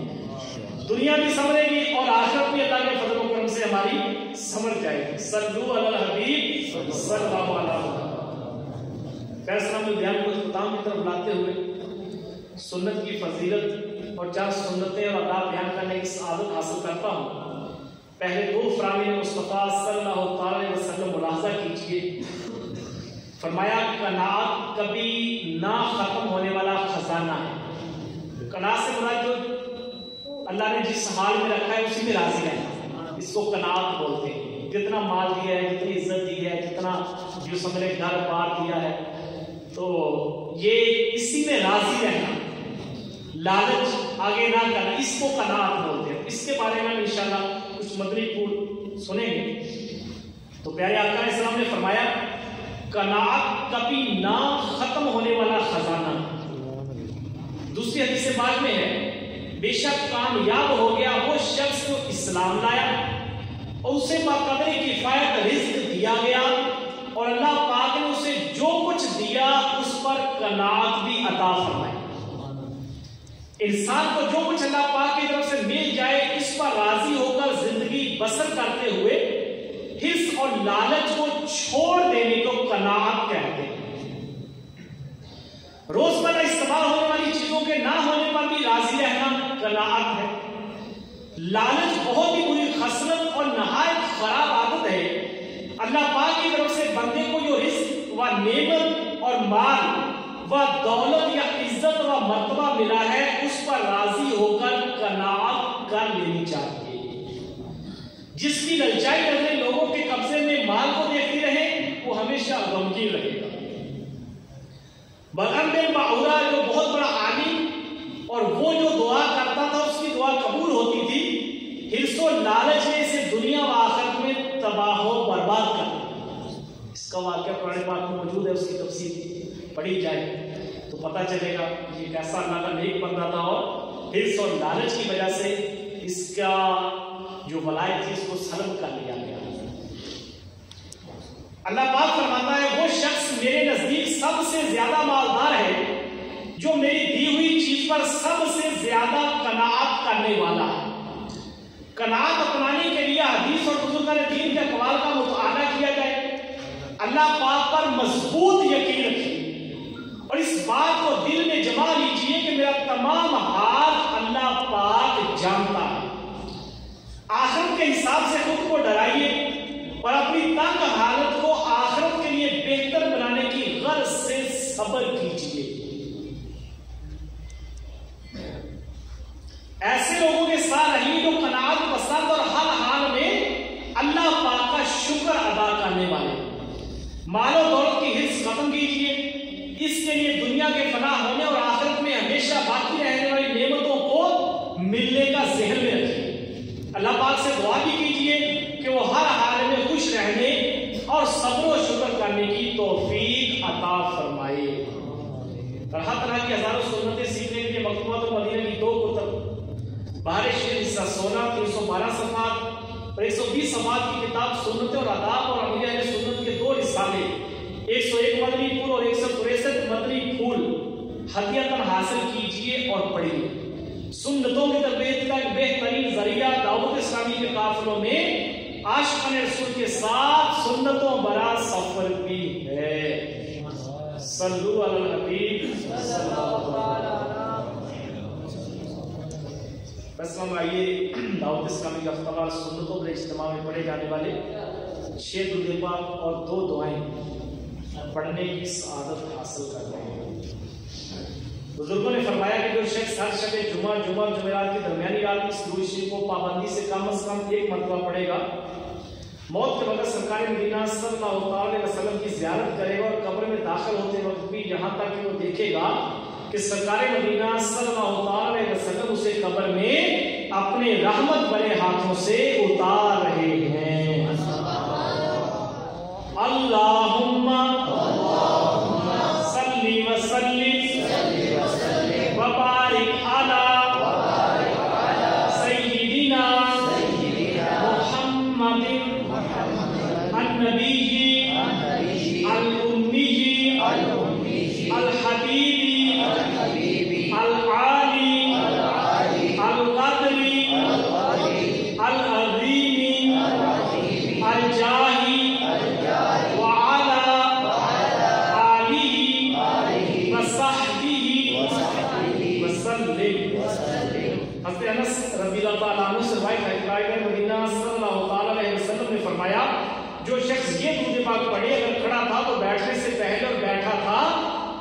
S1: دنیا بھی سمرے گی اور آخرت بھی اللہ کے فضل و کرم سے ہماری سمر جائے گی۔ صلو علی الحبیب صلی اللہ علیہ وسلم۔ فیصلہ میں بیان کو اختتام کی طرف لاتے ہوئے سنت کی فضیلت اور چند سنتیں اور آداب بیان کرنے کی سعادت حاصل کرتا ہوں۔ پہلے 2 فرامین مصطفیٰ صلی اللہ علیہ وسلم ملاحظہ کیجئے۔ فرمایا قناعت کبھی نہ ختم ہونے والا خزانہ ہے۔ قناعت سے مراد جو اللہ نے جس حال میں رکھا ہے اسی میں راضی رہنا، اس کو قناعت بولتے ہیں۔ جتنا مال دیا ہے، جتنی عزت دی ہے، جتنا جو سمجھے گھر بار دیا ہے، تو یہ اسی میں راضی رہنا، لالچ آگے نہ کرنا، اس کو قناعت بولتے ہیں۔ اس کے بارے میں انشاءاللہ کچھ مدنی پھول سنیں گے۔ تو پیارے آقا علیہ السلام نے فرمایا قناعت کبھی نہ ختم ہونے والا خزانہ۔ دوسری حدیث پاک میں ہے بے شک کامیاب ہو گیا وہ شخص جو اسلام لایا اور اسے بقدر کفایت رزق دیا گیا اور اللہ پاک نے اسے جو کچھ دیا اس پر قناعت بھی عطا فرمائی۔ انسان کو جو کچھ اللہ پاک کی طرف سے مل جائے اس پر راضی ہو کر زندگی بسر کرتے ہوئے حرص اور لالچ کو چھوڑ دینے کو قناعت کہتے ہیں۔ روزمرہ استعمال ہونے والی چیزوں کے نہ ہونے پر بھی راضی رہنا قناعت ہے۔ لالچ بہت ہی بری خصلت اور نہایت خراب عادت ہے۔ اللہ پاک کی طرف سے بندے کو جو رزق و نعمت اور مال و دولت یا عزت و مرتبہ ملا ہے اس پر راضی ہو کر قناعت کر لینی چاہیے۔ جس کی للچائی نظریں لوگوں کے قبضے میں مال کو دیکھتی رہے وہ ہمیشہ غمگین رہے گا۔ بلعم بن باعورہ جو بہت بڑا عالم اور وہ جو دعا کرتا تھا اس کی دعا قبول ہوتی تھی، حرص و لالچ نے اسے دنیا و آخرت میں تباہ و برباد کر دیا۔ اس کا واقعہ قرآن پاک میں موجود ہے، اس کی تفسیر پڑھی جائے تو پتہ چلے گا یہ کیسا اللہ کا نیک بندہ تھا اور حرص اور لالچ کی وجہ سے اس کا جو ولایت تھی اس کو سلب کر لیا گیا۔ اللہ پاک فرماتا ہے وہ شخص میرے نزدیک سب سے زیادہ مالدار ہے جو میری دی ہوئی چیز پر سب سے زیادہ قناعت کرنے والا ہے۔ قناعت اپنانے کے لیے حدیث اور بزرگان دین کے اقوال کا مطالعہ کیا جائے، اللہ پاک پر مضبوط یقین رکھیے حساب سے خود کو ڈرائیے اور اپنی تنگ حالت کو آخرت کے لیے بہتر بنانے کی غرض سے صبر کیجیے۔ ایسے لوگوں کے ساتھ رہیے جو قناعت پسند اور ہر حال میں اللہ پاک کا شکر ادا کرنے والے۔ مال و دولت کی حرص ختم کیجیے، اس کے لیے دنیا کے فنا ہونے اور آخرت میں ہمیشہ باقی رہنے والی نعمتوں کو ملنے کا ذہن میں رکھیے۔ اللہ پاک سے دعا بھی کیجیے کہ وہ ہر حال میں خوش رہنے اور صبر و شکر کرنے کی توفیق عطا فرمائے۔ طرح طرح کی ہزاروں سنتیں سیکھنے کے لیے مکتوبات مدینہ کی 2 کتب، بہار شریف حصہ 16 312 صفحات اور 120 صفحات کی کتاب سنتیں اور آداب اور امیر اہل سنت کے 2 رسالے 101 مدنی پھول اور 163 مدنی پھول ہدیۃً حاصل کیجیے اور پڑھیے۔ سنتوں کی تربیت کا ایک بہترین ذریعہ دعوت اسلامی کے قافلوں میں عاشقان رسول کے ساتھ سنتوں برا سفر بھی ہے۔ صلو علی الحبیب صلی اللہ علیہ وسلم۔ آئیے دعوت اسلامی کا ہفتہ وار سنتوں کے اجتماع میں پڑھے جانے والے 6 درود پاک اور 2 دعائیں پڑھنے کی سعادت حاصل کرتے ہیں۔ بزرگوں نے فرمایا کہ جو شخص ہر شب جمعہ جمعرات کی درمیانی رات میں اس درود شریف کو پابندی سے کم از کم 1 مرتبہ پڑھے گا، موت کے وقت سرکار مدینہ صلی اللہ علیہ وسلم کی زیارت کرے گا اور قبر میں داخل ہوتے وقت بھی یہاں تک کہ وہ دیکھے گا کہ سرکار مدینہ صلی اللہ علیہ وسلم اسے قبر میں اپنے رحمت بھرے ہاتھوں سے اتار رہے ہیں۔ اللہم صلی وسلم وبارک علی سیدنا محمد النبی الأمی الحبیب العالی القدر العظیم الجاہی وعلی آلہ وصحبہ وسلم۔ حضرت انس رضی اللہ تعالیٰ عنہ سے روایت ہے کہ آقا مدینہ صلی اللہ علیہ وسلم نے فرمایا جو شخص یہ درود پاک پڑھے اگر کھڑا تھا تو بیٹھنے سے پہلے اور بیٹھا تھا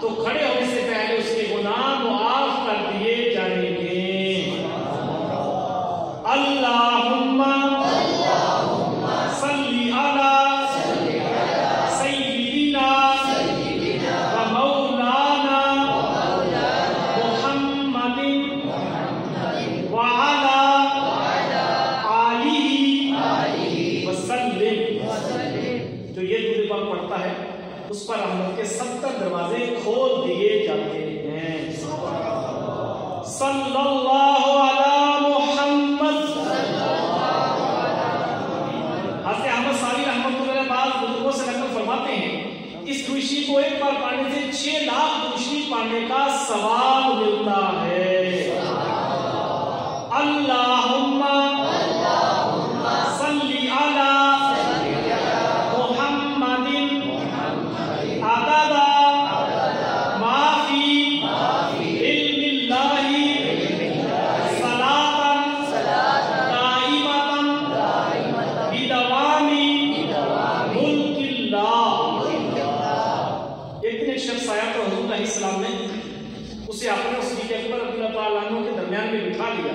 S1: تو کھڑے ہونے سے پہلے اس کے گناہ معاف کر دیے جائیں گے۔ اللہم صلی علی سیدنا و مولانا محمد وعلی آلہ وسلم۔ جو یہ درود پاک پڑھتا ہے اس پر رحمت کے 70 دروازے کھول دیے جاتے ہیں۔ صلی اللہ علی محمد۔ حضرت احمد صاحب رحمۃ اللہ علیہ بعض بزرگوں سے نقل فرماتے ہیں اس درود شریف کو ایک بار پڑھنے سے 6 لاکھ درود شریف پڑھنے کا ثواب ملتا ہے۔ اللہم صلی علی محمد عدد ما فی علم اللہ صلاۃ دائمۃ بدوام ملک اللہ۔ ایک دن ایک شخص آیا تو حضور علیہ السلام نے اسے اپنے صدیق اکبر رضی اللہ تعالیٰ عنہ کے درمیان میں بٹھا لیا۔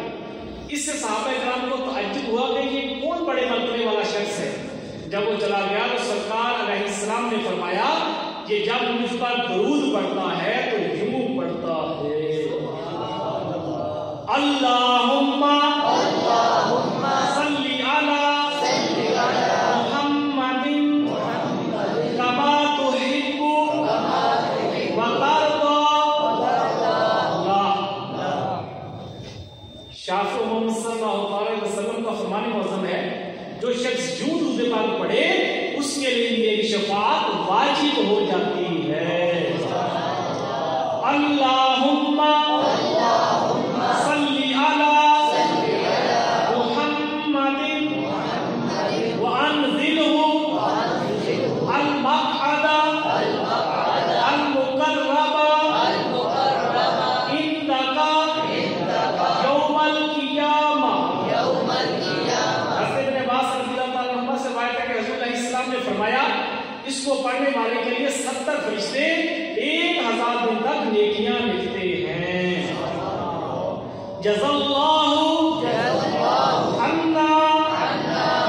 S1: اس سے صحابہ کرام کو تعجب ہوا کہ یہ کون بڑے مرتبے والا شخص ہے۔ جب وہ چلا گیا تو سرکار علیہ السلام نے فرمایا کہ جب مجھ پر درود پڑھتا ہے تو یوں پڑھتا ہے اللہم صلی علی محمد کما تحب وترضى۔ شافع محمد صلی اللہ علیہ وسلم کا فرمان معظم ہے جو شخص یوں درود پاک پڑھے اس کے لیے میری شفاعت واجب ہو جاتی ہے۔ اللہم صلی علی محمد وانزلہ المقعد المقرب عندک یوم القیامہ۔ حضرت ابن عباس جزا اللہ عنا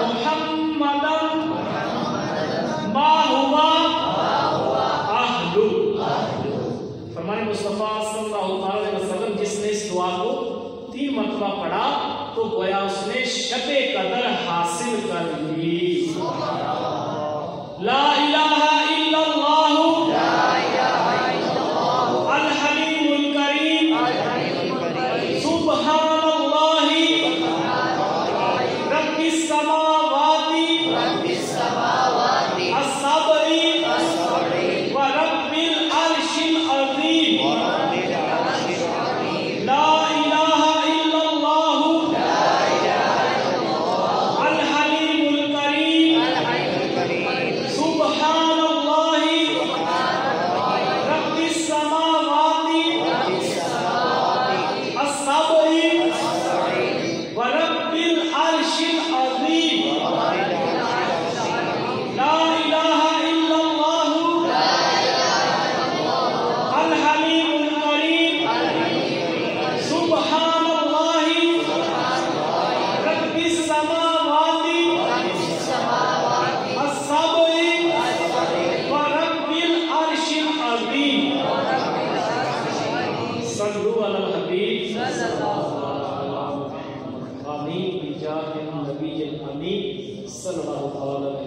S1: محمدن ما ہوا اہلو. فرمانے مصطفیٰ صلی اللہ علیہ وسلم جس نے اس دعا کو 3 مرتبہ پڑھا تو گویا اس نے شب قدر حاصل کر لی. لا الہ الا اللہ الحلیم الکریم سبحان اللہ رب السماوات السبع و رب العرش العظیم. لا الہ الا اللہ الحلیم الکریم سبحان اللہ رب السماوات السبع و رب العرش العظیم. لا الہ الا اللہ الحلیم الکریم سبحان اللہ رب السماوات السبع و رب العرش العظیم. صلو علی الحبیب آمین بجاہ النبی الامین صلی اللہ علیہ وسلم.